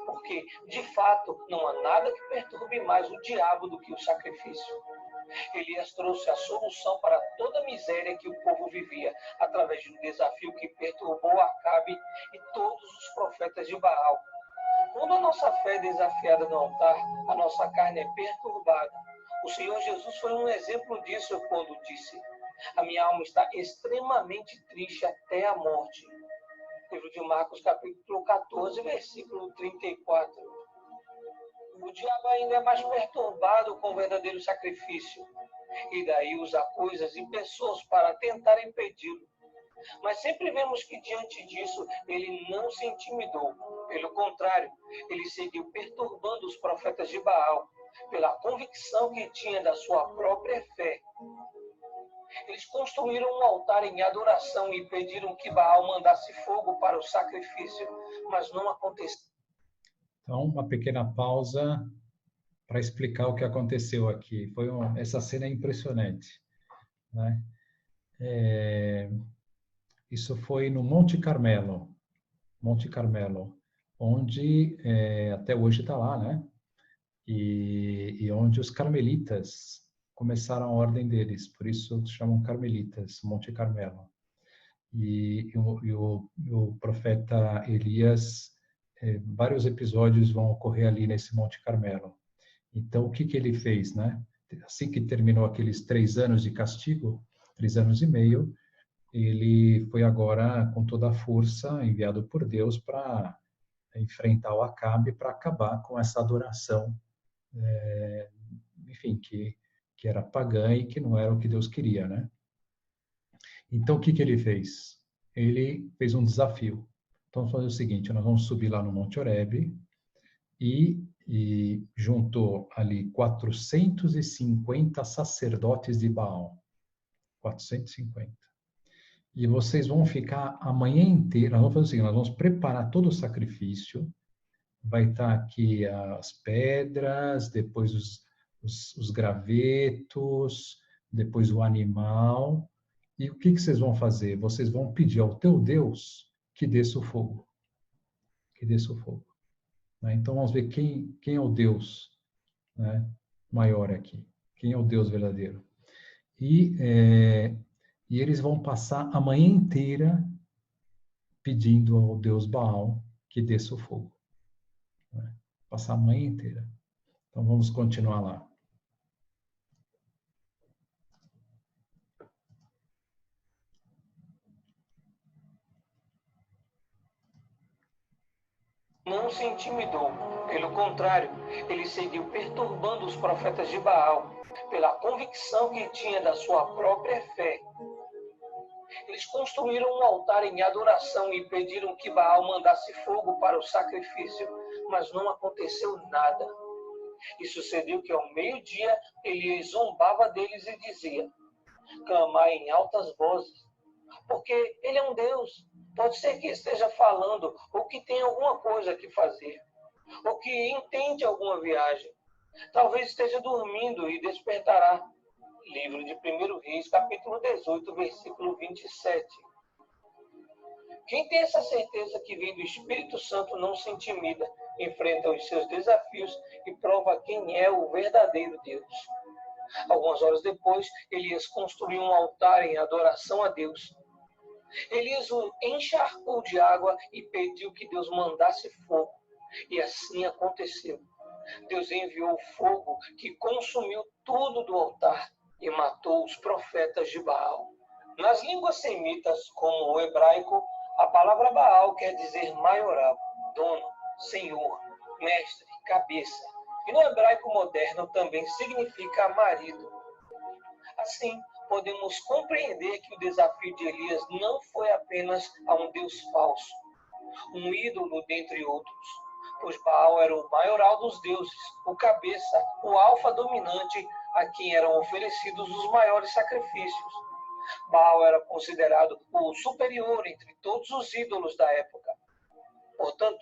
Porque, de fato, não há nada que perturbe mais o diabo do que o sacrifício. Elias trouxe a solução para toda a miséria que o povo vivia, através de um desafio que perturbou Acabe e todos os profetas de Baal. Quando a nossa fé é desafiada no altar, a nossa carne é perturbada. O Senhor Jesus foi um exemplo disso quando disse: a minha alma está extremamente triste até a morte. Livro de Marcos, capítulo 14, versículo 34. O diabo ainda é mais perturbado com o verdadeiro sacrifício, e daí usa coisas e pessoas para tentar impedi-lo. Mas sempre vemos que diante disso ele não se intimidou. Pelo contrário, ele seguiu perturbando os profetas de Baal, pela convicção que tinha da sua própria fé. Eles construíram um altar em adoração e pediram que Baal mandasse fogo para o sacrifício, mas não aconteceu. Então, uma pequena pausa para explicar o que aconteceu aqui. Essa cena é impressionante, né? Isso foi no Monte Carmelo, onde até hoje está lá, né? E onde os carmelitas começaram a ordem deles, por isso se chamam carmelitas, Monte Carmelo. E o profeta Elias, vários episódios vão ocorrer ali nesse Monte Carmelo. Então, o que ele fez, né? Assim que terminou aqueles 3 anos de castigo, 3 anos e meio, ele foi agora com toda a força enviado por Deus para enfrentar o Acabe, para acabar com essa adoração, enfim, que era pagã e que não era o que Deus queria, né? Então, o que ele fez? Ele fez um desafio. Então, vamos fazer o seguinte, nós vamos subir lá no Monte Horebe e juntou ali 450 sacerdotes de Baal. 450. E vocês vão ficar a manhã inteira, nós vamos fazer o seguinte, nós vamos preparar todo o sacrifício, vai estar aqui as pedras, depois os gravetos, depois o animal. E o que vocês vão fazer? Vocês vão pedir ao teu Deus que desça o fogo. Que desça o fogo. Né? Então vamos ver quem é o Deus, né, maior aqui. Quem é o Deus verdadeiro. E eles vão passar a manhã inteira pedindo ao Deus Baal que desça o fogo. Né? Passar a manhã inteira. Então vamos continuar lá. Não se intimidou. Pelo contrário, ele seguiu perturbando os profetas de Baal, pela convicção que tinha da sua própria fé. Eles construíram um altar em adoração e pediram que Baal mandasse fogo para o sacrifício, mas não aconteceu nada. E sucedeu que ao meio-dia ele zombava deles e dizia: clamai em altas vozes, porque ele é um Deus. Pode ser que esteja falando, ou que tenha alguma coisa que fazer, ou que intente alguma viagem. Talvez esteja dormindo e despertará. Livro de 1 Reis, capítulo 18, versículo 27. Quem tem essa certeza que vem do Espírito Santo não se intimida, enfrenta os seus desafios e prova quem é o verdadeiro Deus. Algumas horas depois, Elias construiu um altar em adoração a Deus. Elias o encharcou de água e pediu que Deus mandasse fogo. E assim aconteceu. Deus enviou fogo que consumiu tudo do altar e matou os profetas de Baal. Nas línguas semitas, como o hebraico, a palavra Baal quer dizer maioral, dono, senhor, mestre, cabeça. E no hebraico moderno também significa marido. Assim, podemos compreender que o desafio de Elias não foi apenas a um Deus falso, um ídolo dentre outros, pois Baal era o maioral dos deuses, o cabeça, o alfa dominante, a quem eram oferecidos os maiores sacrifícios. Baal era considerado o superior entre todos os ídolos da época. Portanto,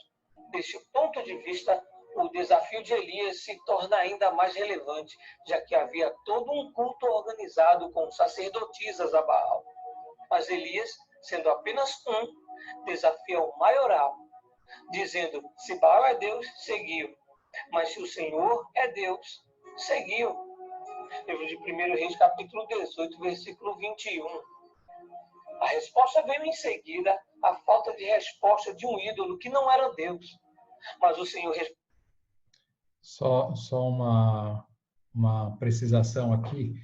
deste ponto de vista, o desafio de Elias se torna ainda mais relevante, já que havia todo um culto organizado com sacerdotisas a Baal. Mas Elias, sendo apenas um, desafia o maioral, dizendo: se Baal é Deus, seguiu. Mas se o Senhor é Deus, seguiu. Livro de 1 Reis, capítulo 18, versículo 21. A resposta veio em seguida, a falta de resposta de um ídolo que não era Deus. Mas o Senhor... Só uma precisação aqui.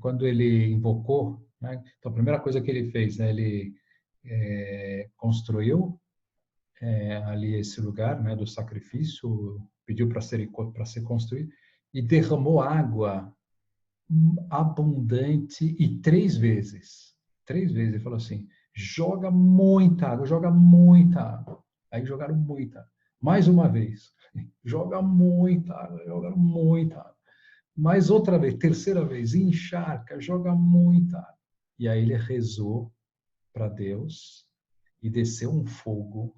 Quando ele invocou, né? Então a primeira coisa que ele fez, né? Ele construiu ali esse lugar, né, do sacrifício, pediu para ser construído e derramou água abundante e 3 vezes. 3 vezes ele falou assim: joga muita água, joga muita água. Aí jogaram muita água. Mais uma vez, joga muita água, joga muita água. Mais outra vez, terceira vez, encharca, joga muita água. E aí ele rezou para Deus e desceu um fogo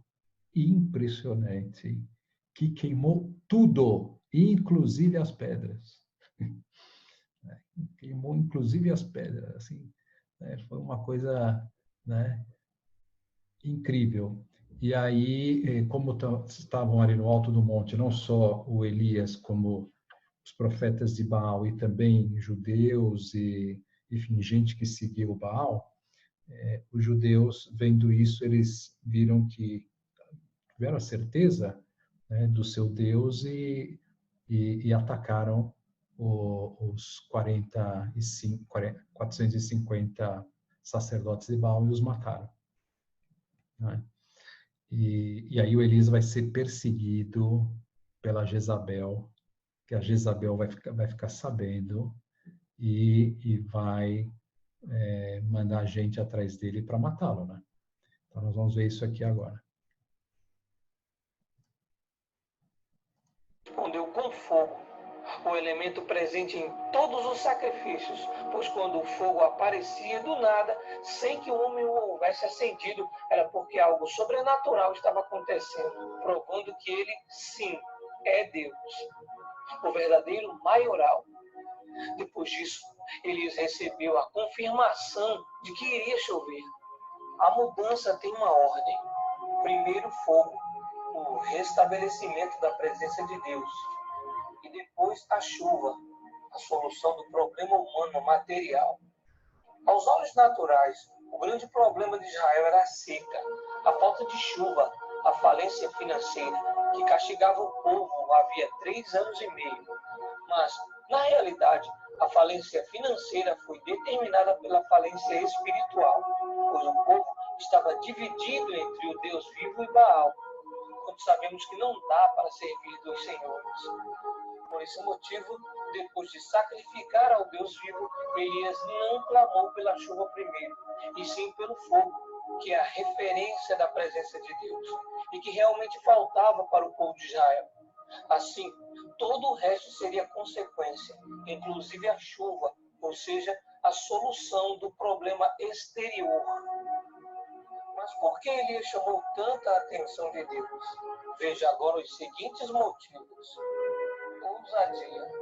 impressionante que queimou tudo, inclusive as pedras. Queimou inclusive as pedras, assim, né? Foi uma coisa, né, incrível. E aí, como estavam ali no alto do monte, não só o Elias, como os profetas de Baal e também judeus e, enfim, gente que seguia o Baal, os judeus, vendo isso, eles viram que tiveram a certeza, né, do seu Deus e atacaram os 450 sacerdotes de Baal e os mataram. Né? E aí o Elias vai ser perseguido pela Jezabel, que a Jezabel vai ficar sabendo e vai mandar gente atrás dele para matá-lo, né? Então nós vamos ver isso aqui agora. Respondeu com fogo, o elemento presente em todos os sacrifícios, pois quando o fogo aparecia do nada, sem que o homem o houvesse acendido, era porque algo sobrenatural estava acontecendo, provando que ele, sim, é Deus, o verdadeiro maioral. Depois disso, Elias recebeu a confirmação de que iria chover. A mudança tem uma ordem. Primeiro fogo, o restabelecimento da presença de Deus. E depois a chuva, a solução do problema humano material. Aos olhos naturais, o grande problema de Israel era a seca, a falta de chuva, a falência financeira, que castigava o povo havia 3 anos e meio. Mas, na realidade, a falência financeira foi determinada pela falência espiritual, pois o povo estava dividido entre o Deus vivo e Baal, quando sabemos que não dá para servir dois senhores. Por esse motivo, depois de sacrificar ao Deus vivo, Elias não clamou pela chuva primeiro, e sim pelo fogo, que é a referência da presença de Deus, e que realmente faltava para o povo de Israel. Assim, todo o resto seria consequência, inclusive a chuva, ou seja, a solução do problema exterior. Mas por que Elias chamou tanta atenção de Deus? Veja agora os seguintes motivos. Ousadia,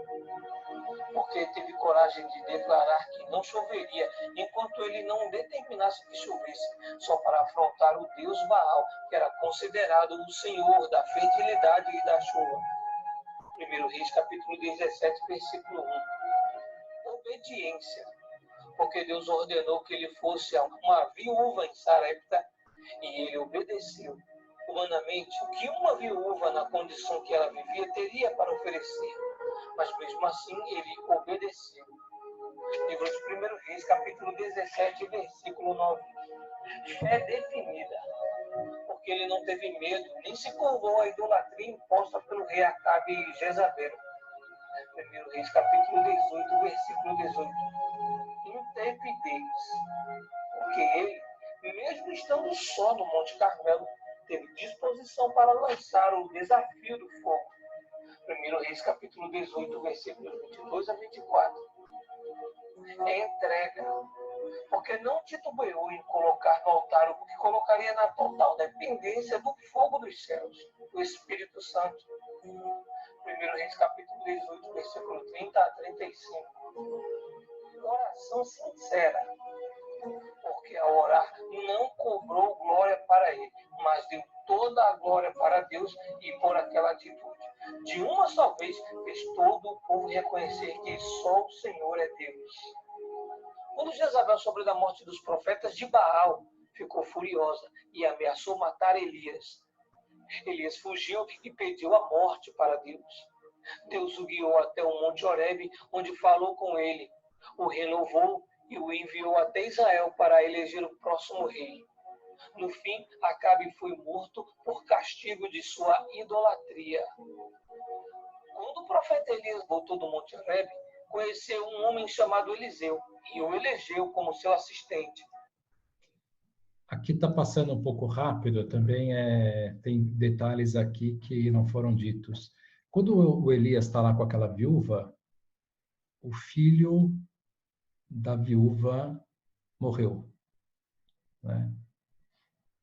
porque teve coragem de declarar que não choveria enquanto ele não determinasse que chovesse, só para afrontar o Deus Baal, que era considerado o Senhor da fertilidade e da chuva. 1 Reis, capítulo 17, versículo 1. Obediência, porque Deus ordenou que ele fosse uma viúva em Sarepta, e ele obedeceu. Humanamente, o que uma viúva na condição que ela vivia teria para oferecer? Mas mesmo assim, ele obedeceu. Livro de 1 Reis, capítulo 17, versículo 9. Fé definida, porque ele não teve medo, nem se curvou à idolatria imposta pelo rei Acabe e Jezabel. 1 Reis, capítulo 18, versículo 18. Intrepidez, porque ele, mesmo estando só no Monte Carmelo, teve disposição para lançar o desafio do fogo. 1 Reis, capítulo 18, versículos 22 a 24. Entrega, porque não titubeou em colocar no altar o que colocaria na total dependência do fogo dos céus, o Espírito Santo. 1 Reis, capítulo 18, versículo 30 a 35. Oração sincera, porque ao orar não cobrou glória para ele, mas deu toda a glória para Deus, e por aquela atitude, de uma só vez, fez todo o povo reconhecer que só o Senhor é Deus. Quando Jezabel soube da morte dos profetas de Baal, ficou furiosa e ameaçou matar Elias. Elias fugiu e pediu a morte para Deus. Deus o guiou até o Monte Horebe, onde falou com ele, o renovou e o enviou até Israel para eleger o próximo rei. No fim, Acabe foi morto por castigo de sua idolatria. Quando o profeta Elias voltou do Monte Horebe, conheceu um homem chamado Eliseu e o elegeu como seu assistente. Aqui está passando um pouco rápido, também tem detalhes aqui que não foram ditos. Quando o Elias está lá com aquela viúva, o filho da viúva morreu, né?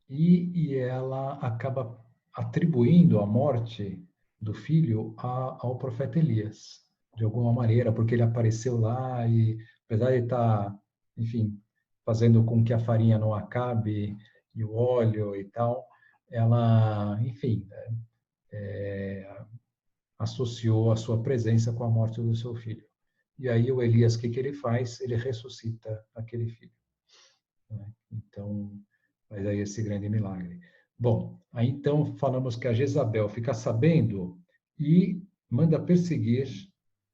E ela acaba atribuindo a morte do filho ao profeta Elias, de alguma maneira, porque ele apareceu lá e, apesar de estar, enfim, fazendo com que a farinha não acabe e o óleo e tal, ela, enfim, associou a sua presença com a morte do seu filho. E aí o Elias, o que ele faz? Ele ressuscita aquele filho, né? Então, mas aí esse grande milagre. Bom, aí então falamos que a Jezabel fica sabendo e manda perseguir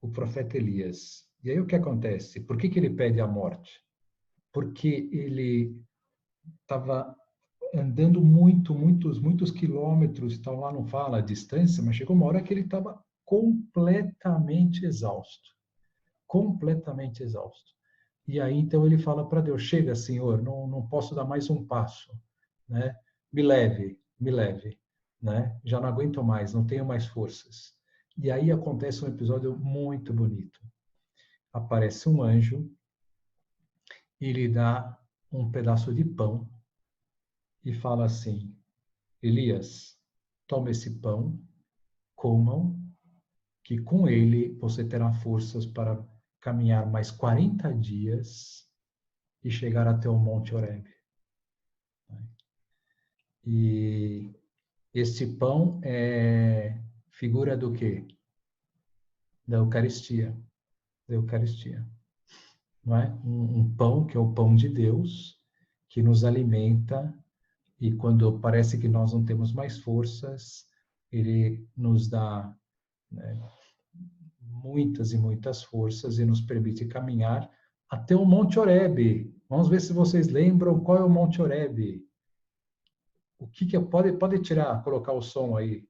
o profeta Elias. E aí o que acontece? Por que ele pede a morte? Porque ele estava andando muitos quilômetros, então lá não fala a distância, mas chegou uma hora que ele estava completamente exausto. Completamente exausto. E aí, então, ele fala para Deus, chega, Senhor, não posso dar mais um passo, né? Me leve, né? Já não aguento mais, não tenho mais forças. E aí acontece um episódio muito bonito. Aparece um anjo e lhe dá um pedaço de pão e fala assim, Elias, toma esse pão, comam, que com ele você terá forças para caminhar mais 40 dias e chegar até o Monte Horebe. E este pão é figura do quê? Da Eucaristia. da Eucaristia. Não é? Um pão que é o pão de Deus, que nos alimenta, e quando parece que nós não temos mais forças, ele nos dá, né, muitas e muitas forças e nos permite caminhar até o Monte Horebe. Vamos ver se vocês lembram qual é o Monte Horebe. O que é? Pode tirar, colocar o som aí.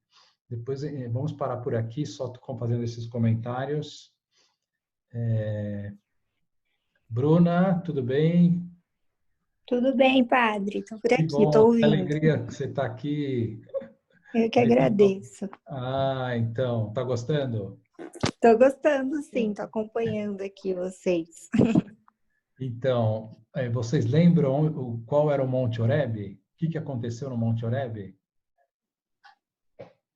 Depois vamos parar por aqui, só fazendo esses comentários. Bruna, tudo bem? Tudo bem, padre? Estou por Que aqui, bom, estou que ouvindo. alegria que você está aqui. Eu que Mas então, agradeço. então, tá gostando? Estou gostando, sim, estou acompanhando aqui vocês. Então, vocês lembram qual era o Monte Horebe? O que aconteceu no Monte Horebe?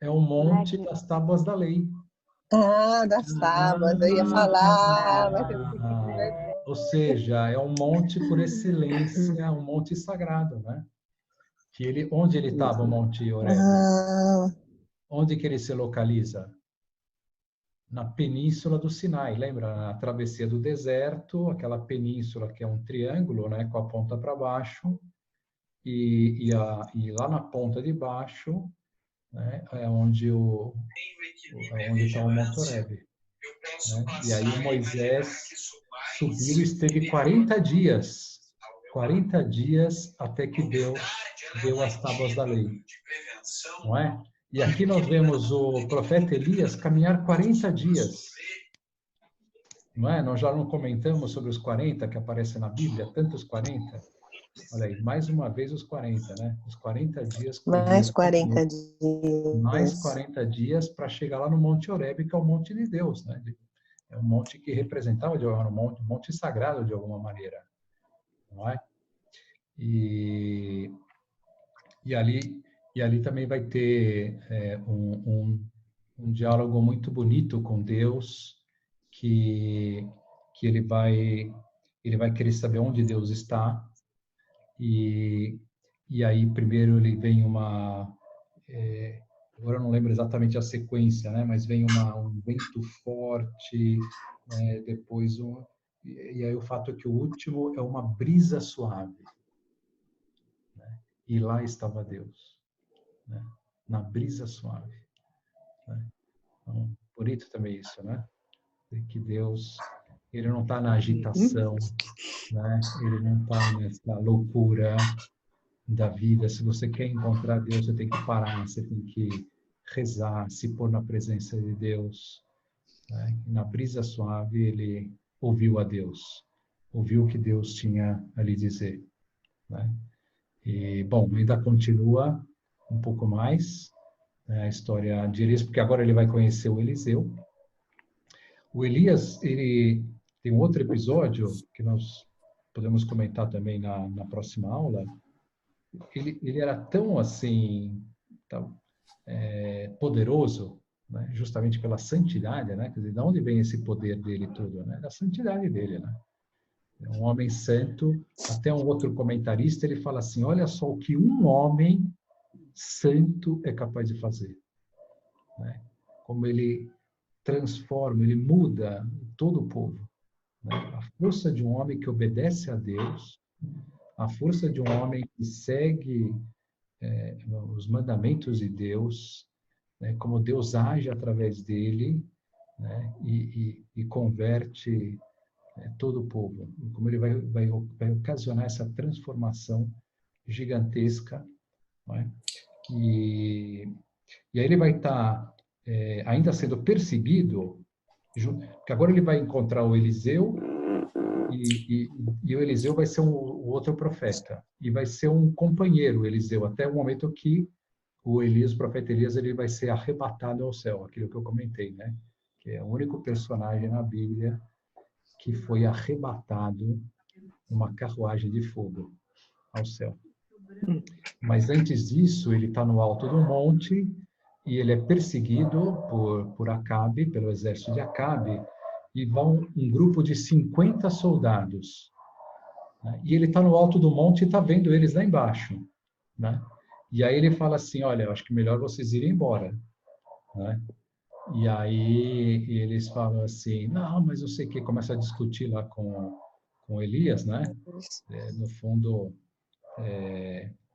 É o Monte das Tábuas da Lei. Ah, das tábuas, eu ia falar, mas eu fiquei com vergonha. Ou seja, é um monte por excelência, um monte sagrado, né? Onde ele estava, o Monte Horebe? Ah, Onde que ele se localiza? Na Península do Sinai, lembra? Na travessia do deserto, aquela península que é um triângulo, né, com a ponta para baixo, e lá na ponta de baixo, né, é onde está o Monte Horebe. Né? E aí o Moisés subiu e esteve 40 dias até que Deus deu as tábuas da lei. Não é? E aqui nós vemos o profeta Elias caminhar 40 dias. Não é? Nós já não comentamos sobre os 40 que aparecem na Bíblia, tantos 40. Olha aí, mais uma vez os 40, né? Os 40 dias que mais Elias 40 caminhou. Mais dias. 40 dias para chegar lá no Monte Horebe, que é o Monte de Deus, né? É um monte que representava um monte sagrado de alguma maneira, não é? E ali também vai ter um diálogo muito bonito com Deus, que ele vai querer saber onde Deus está, e aí primeiro ele vem agora eu não lembro exatamente a sequência, né? Mas vem um vento forte, né? Depois e aí o fato é que o último é uma brisa suave, né? E lá estava Deus, né? Na brisa suave, né? Então, bonito também isso, né? Que Deus, ele não está na agitação, né? Ele não está nessa loucura da vida. Se você quer encontrar Deus, você tem que parar, você tem que rezar, se pôr na presença de Deus, né? Na brisa suave, ele ouviu a Deus, ouviu o que Deus tinha a lhe dizer, né? E, bom, ainda continua um pouco mais, né, a história de Elias, porque agora ele vai conhecer o Eliseu. O Elias, ele tem um outro episódio que nós podemos comentar também na próxima aula. Ele era tão assim, tão, poderoso, né? Justamente pela santidade, né? Quer dizer, de onde vem esse poder dele tudo, né? Da santidade dele, né? É um homem santo. Até um outro comentarista ele fala assim: olha só o que um homem santo é capaz de fazer, né? Como ele transforma, ele muda todo o povo, né? A força de um homem que obedece a Deus, a força de um homem que segue os mandamentos de Deus, né? Como Deus age através dele, né? E converte todo o povo, como ele vai ocasionar essa transformação gigantesca, né? E aí ele vai estar ainda sendo perseguido, porque agora ele vai encontrar o Eliseu, e o Eliseu vai ser o outro profeta, e vai ser um companheiro, o Eliseu, até o momento que o profeta Elias, ele vai ser arrebatado ao céu, aquilo que eu comentei, né? Que é o único personagem na Bíblia que foi arrebatado numa carruagem de fogo ao céu. Mas antes disso, ele está no alto do monte e ele é perseguido por Acabe, pelo exército de Acabe, e vão um grupo de 50 soldados. Né? E ele está no alto do monte e está vendo eles lá embaixo. Né? E aí ele fala assim, olha, eu acho que melhor vocês irem embora. Né? E aí eles falam assim, não, mas eu sei que começa a discutir lá com Elias, né? No fundo,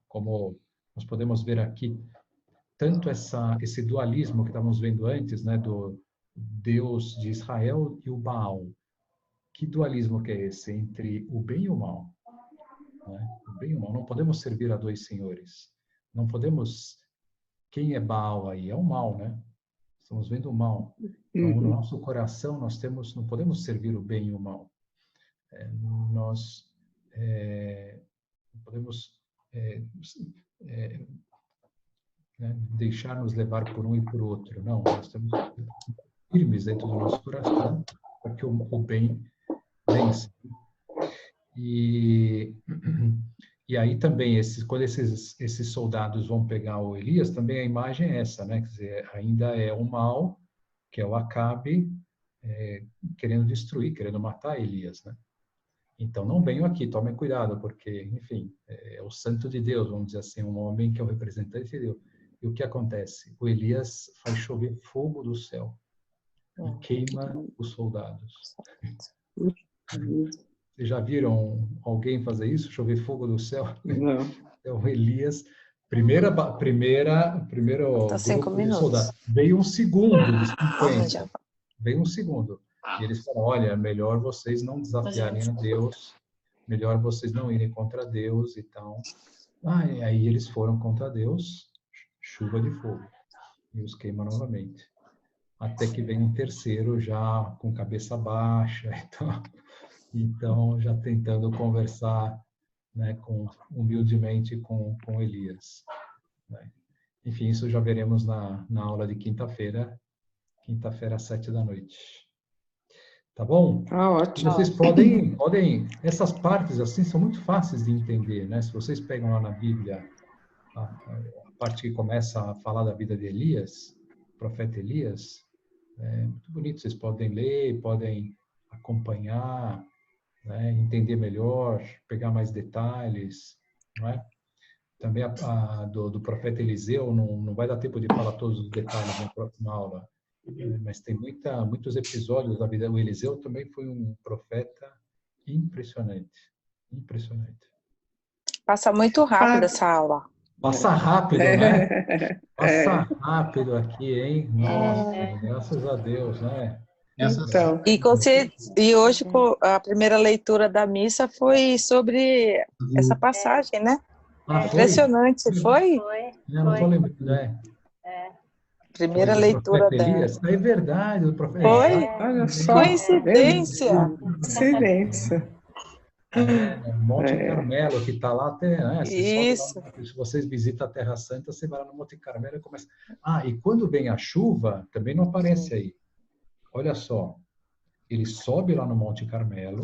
como nós podemos ver aqui, tanto esse dualismo que estávamos vendo antes, né, do Deus de Israel e o Baal. Que dualismo que é esse entre o bem e o mal? Né? O bem e o mal. Não podemos servir a dois senhores. Não podemos... Quem é Baal aí? É o mal, né? Estamos vendo o mal. Então, no nosso coração, não podemos servir o bem e o mal. Nós não podemos né, deixar-nos levar por um e por outro. Não, nós temos que ser firmes dentro do nosso coração para que o bem vença. E aí também, quando esses soldados vão pegar o Elias, também a imagem é essa, né? Quer dizer, ainda é o mal, que é o Acabe, querendo destruir, querendo matar Elias, né? Então, não venham aqui, tomem cuidado, porque, enfim, é o santo de Deus, vamos dizer assim, um homem que é o representante de Deus. E o que acontece? O Elias faz chover fogo do céu e queima os soldados. Vocês já viram alguém fazer isso? Chover fogo do céu? Não. Então, Elias, primeiro Tá 5 grupo de minutos. soldados. Veio um segundo de 50. Veio um segundo. E eles falaram, olha, melhor vocês não desafiarem a Deus, melhor vocês não irem contra Deus e tal. E aí eles foram contra Deus, chuva de fogo. E os queima novamente. Até que vem um terceiro já com cabeça baixa e tal. Então, já tentando conversar, né, humildemente com Elias. Né? Enfim, isso já veremos na aula de quinta-feira, às 7h. Tá bom? Ótimo. Vocês podem, essas partes assim são muito fáceis de entender, né? Se vocês pegam lá na Bíblia a parte que começa a falar da vida de Elias, o profeta Elias, é muito bonito. Vocês podem ler, podem acompanhar, né? Entender melhor, pegar mais detalhes, não é? Também do profeta Eliseu, não vai dar tempo de falar todos os detalhes na próxima aula. Mas tem muitos episódios da vida. O Eliseu também foi um profeta impressionante. Impressionante. Passa muito rápido essa aula. Passa rápido, né? Passa rápido aqui, hein? Nossa, graças a Deus, né? Então. E hoje a primeira leitura da missa foi sobre essa passagem, né? Impressionante, foi? Não estou lembrando, né? Primeira leitura da... Elias. É verdade, o profeta. Foi? Olha só. Coincidência. Coincidência. Monte Carmelo, que está lá até... Né? Isso. Se vocês visitam a Terra Santa, você vai lá no Monte Carmelo e começa... e quando vem a chuva, também não aparece aí. Olha só, ele sobe lá no Monte Carmelo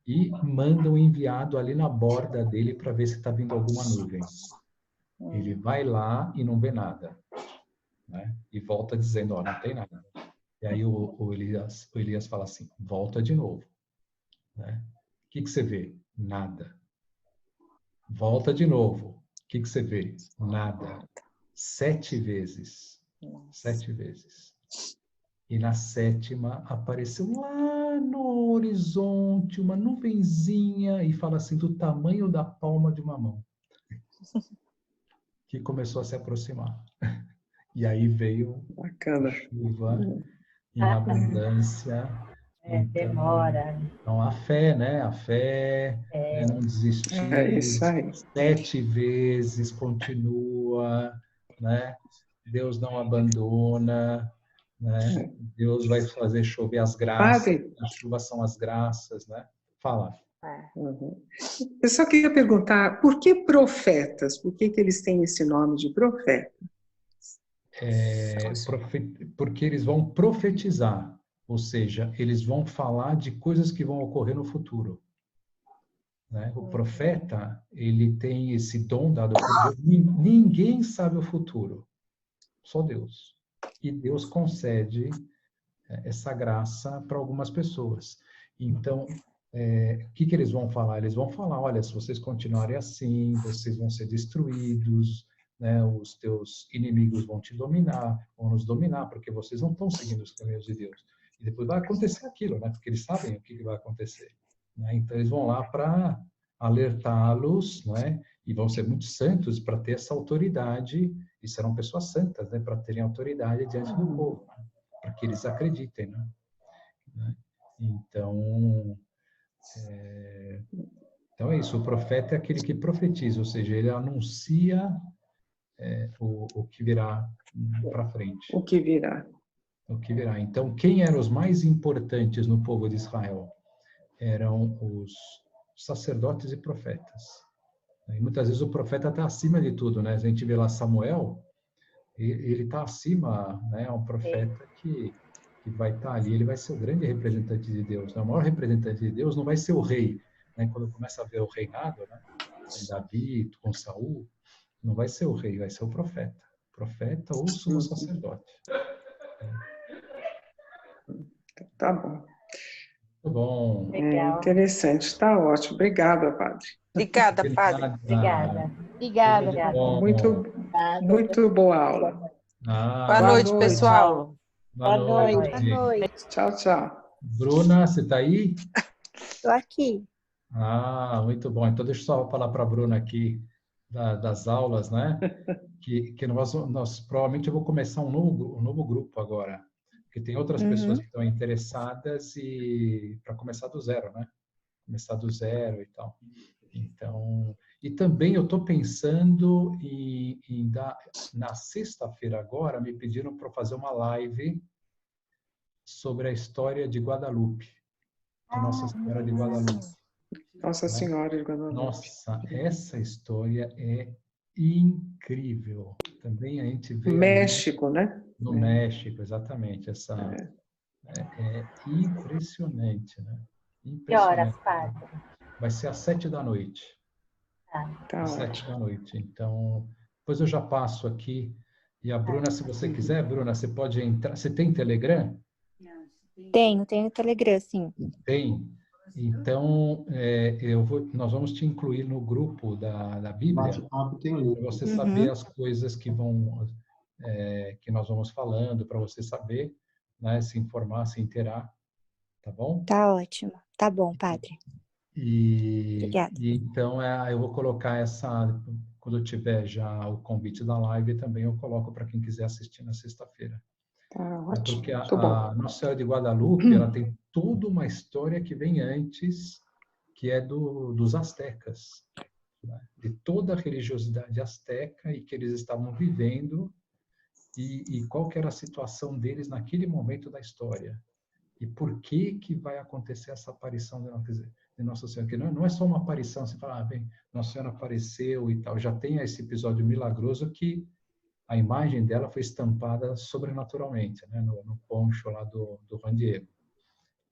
e manda um enviado ali na borda dele para ver se está vindo alguma nuvem. Ele vai lá e não vê nada. Né? E volta dizendo, não tem nada. E aí o Elias fala assim, volta de novo. Né? O que você vê? Nada. Volta de novo. O que você vê? Nada. 7 vezes. 7 vezes. E na 7ª apareceu lá no horizonte uma nuvenzinha e fala assim, do tamanho da palma de uma mão. Que começou a se aproximar. E aí veio a chuva em abundância. Demora. Então, a fé, né? A fé, não desistir. É isso aí. 7 vezes continua, né? Deus não abandona, né? Deus vai fazer chover as graças. A chuva são as graças, né? Fala. Eu só queria perguntar, por que profetas? Por que eles têm esse nome de profeta? Porque eles vão profetizar, ou seja, eles vão falar de coisas que vão ocorrer no futuro. Né? O profeta, ele tem esse dom dado por Deus. Ninguém sabe o futuro, só Deus. E Deus concede essa graça para algumas pessoas. Então, o que eles vão falar? Eles vão falar, olha, se vocês continuarem assim, vocês vão ser destruídos, né, os teus inimigos vão te dominar, vão nos dominar, porque vocês não estão seguindo os caminhos de Deus. E depois vai acontecer aquilo, né? Porque eles sabem o que vai acontecer. Né? Então, eles vão lá para alertá-los, né? E vão ser muito santos para ter essa autoridade, e serão pessoas santas, né? Para terem autoridade diante do povo, né? Para que eles acreditem, né? Então, então é isso. O profeta é aquele que profetiza, ou seja, ele anuncia o que virá para frente. O que virá. O que virá. Então, quem eram os mais importantes no povo de Israel? Eram os sacerdotes e profetas. E muitas vezes o profeta está acima de tudo, né? A gente vê lá Samuel, ele está acima, né? É um profeta que vai estar ali, ele vai ser o grande representante de Deus. Né? O maior representante de Deus não vai ser o rei, né? Quando começa a ver o reinado, né? Com Davi, com Saul, não vai ser o rei, vai ser o profeta ou o sumo sacerdote. Tá bom. Muito bom. Legal. Interessante, está ótimo. Obrigada, padre. Obrigada, padre. Obrigada. Obrigada. Bom. Muito boa aula. Boa noite, pessoal. Boa noite. Boa noite. Tchau, tchau. Bruna, você está aí? Estou aqui. Muito bom. Então, deixa eu só falar para a Bruna aqui das aulas, né? Que nós provavelmente eu vou começar um novo grupo agora, porque tem outras pessoas que estão interessadas e para começar do zero, né? Começar do zero e tal. Então, e também eu estou pensando em dar, na sexta-feira agora, me pediram para fazer uma live sobre a história de Guadalupe, de Nossa Senhora de Guadalupe. Nossa Senhora de Guadalupe. Nossa, essa história é incrível. Também a gente vê... México, né? No México, exatamente. Essa é impressionante, né? Que horas, padre? Vai ser às 7h. Tá às 7h. Então, depois eu já passo aqui. E a Bruna, se você quiser, Bruna, você pode entrar. Você tem Telegram? Tenho Telegram, sim. Tem. Então, nós vamos te incluir no grupo da Bíblia para você saber as coisas que nós vamos falando, para você saber, né, se informar, se inteirar, tá bom? Tá ótimo. Tá bom, padre. Obrigada. E então, eu vou colocar quando eu tiver já o convite da live, também eu coloco para quem quiser assistir na sexta-feira. Tá ótimo. Porque a Nossa Senhora de Guadalupe, ela tem toda uma história que vem antes, que é dos astecas, né? De toda a religiosidade asteca e que eles estavam vivendo e qual que era a situação deles naquele momento da história. E por que vai acontecer essa aparição de Nossa Senhora? Que não é só uma aparição, você fala, bem, Nossa Senhora apareceu e tal. Já tem esse episódio milagroso que a imagem dela foi estampada sobrenaturalmente, né, no poncho lá do Juan Diego,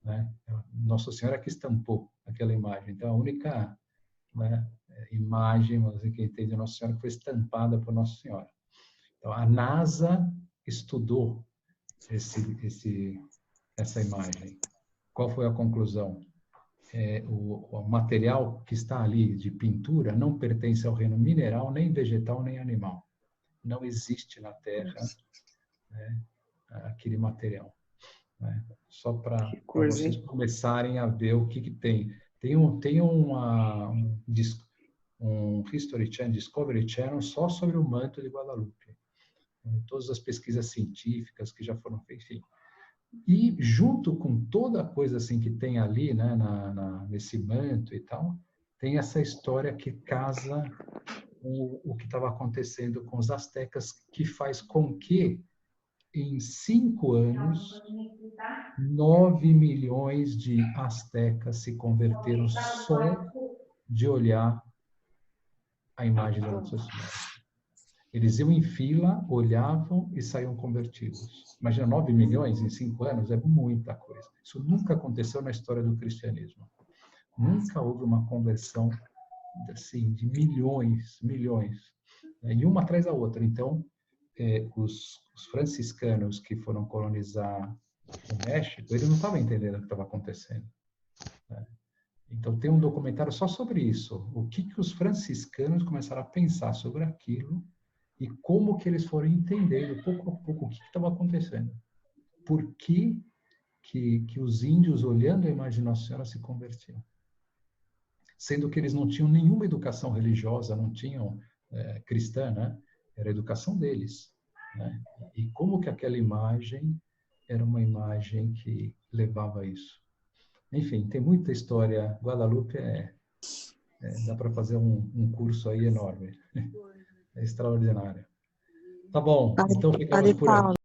né? Nossa Senhora que estampou aquela imagem. Então, a única, né, imagem, vamos dizer, que tem de Nossa Senhora que foi estampada por Nossa Senhora. Então, a NASA estudou essa imagem. Qual foi a conclusão? O material que está ali de pintura não pertence ao reino mineral, nem vegetal, nem animal. Não existe na Terra, né, aquele material. Né? Só para vocês começarem a ver o que tem. Tem um History Channel, Discovery Channel, só sobre o manto de Guadalupe. Todas as pesquisas científicas que já foram feitas, enfim. E junto com toda a coisa assim que tem ali, né, nesse manto e tal, tem essa história que casa o que estava acontecendo com os astecas, que faz com que, em 5 anos, 9 milhões de astecas se converteram só de olhar a imagem da Nossa Senhora. Eles iam em fila, olhavam e saíam convertidos. Imagina, 9 milhões em 5 anos é muita coisa. Isso nunca aconteceu na história do cristianismo. Nunca houve uma conversão assim, de milhões, né? E uma atrás da outra. Então, os franciscanos que foram colonizar o México, eles não estavam entendendo o que estava acontecendo, né? Então, tem um documentário só sobre isso. O que os franciscanos começaram a pensar sobre aquilo e como que eles foram entendendo, pouco a pouco, o que estava acontecendo. Por que os índios, olhando a imagem de Nossa Senhora, se convertiam. Sendo que eles não tinham nenhuma educação religiosa, não tinham cristã, né? Era a educação deles. Né? E como que aquela imagem era uma imagem que levava a isso. Enfim, tem muita história. Guadalupe dá para fazer um curso aí enorme. É extraordinário. Tá bom, então ficamos por aqui.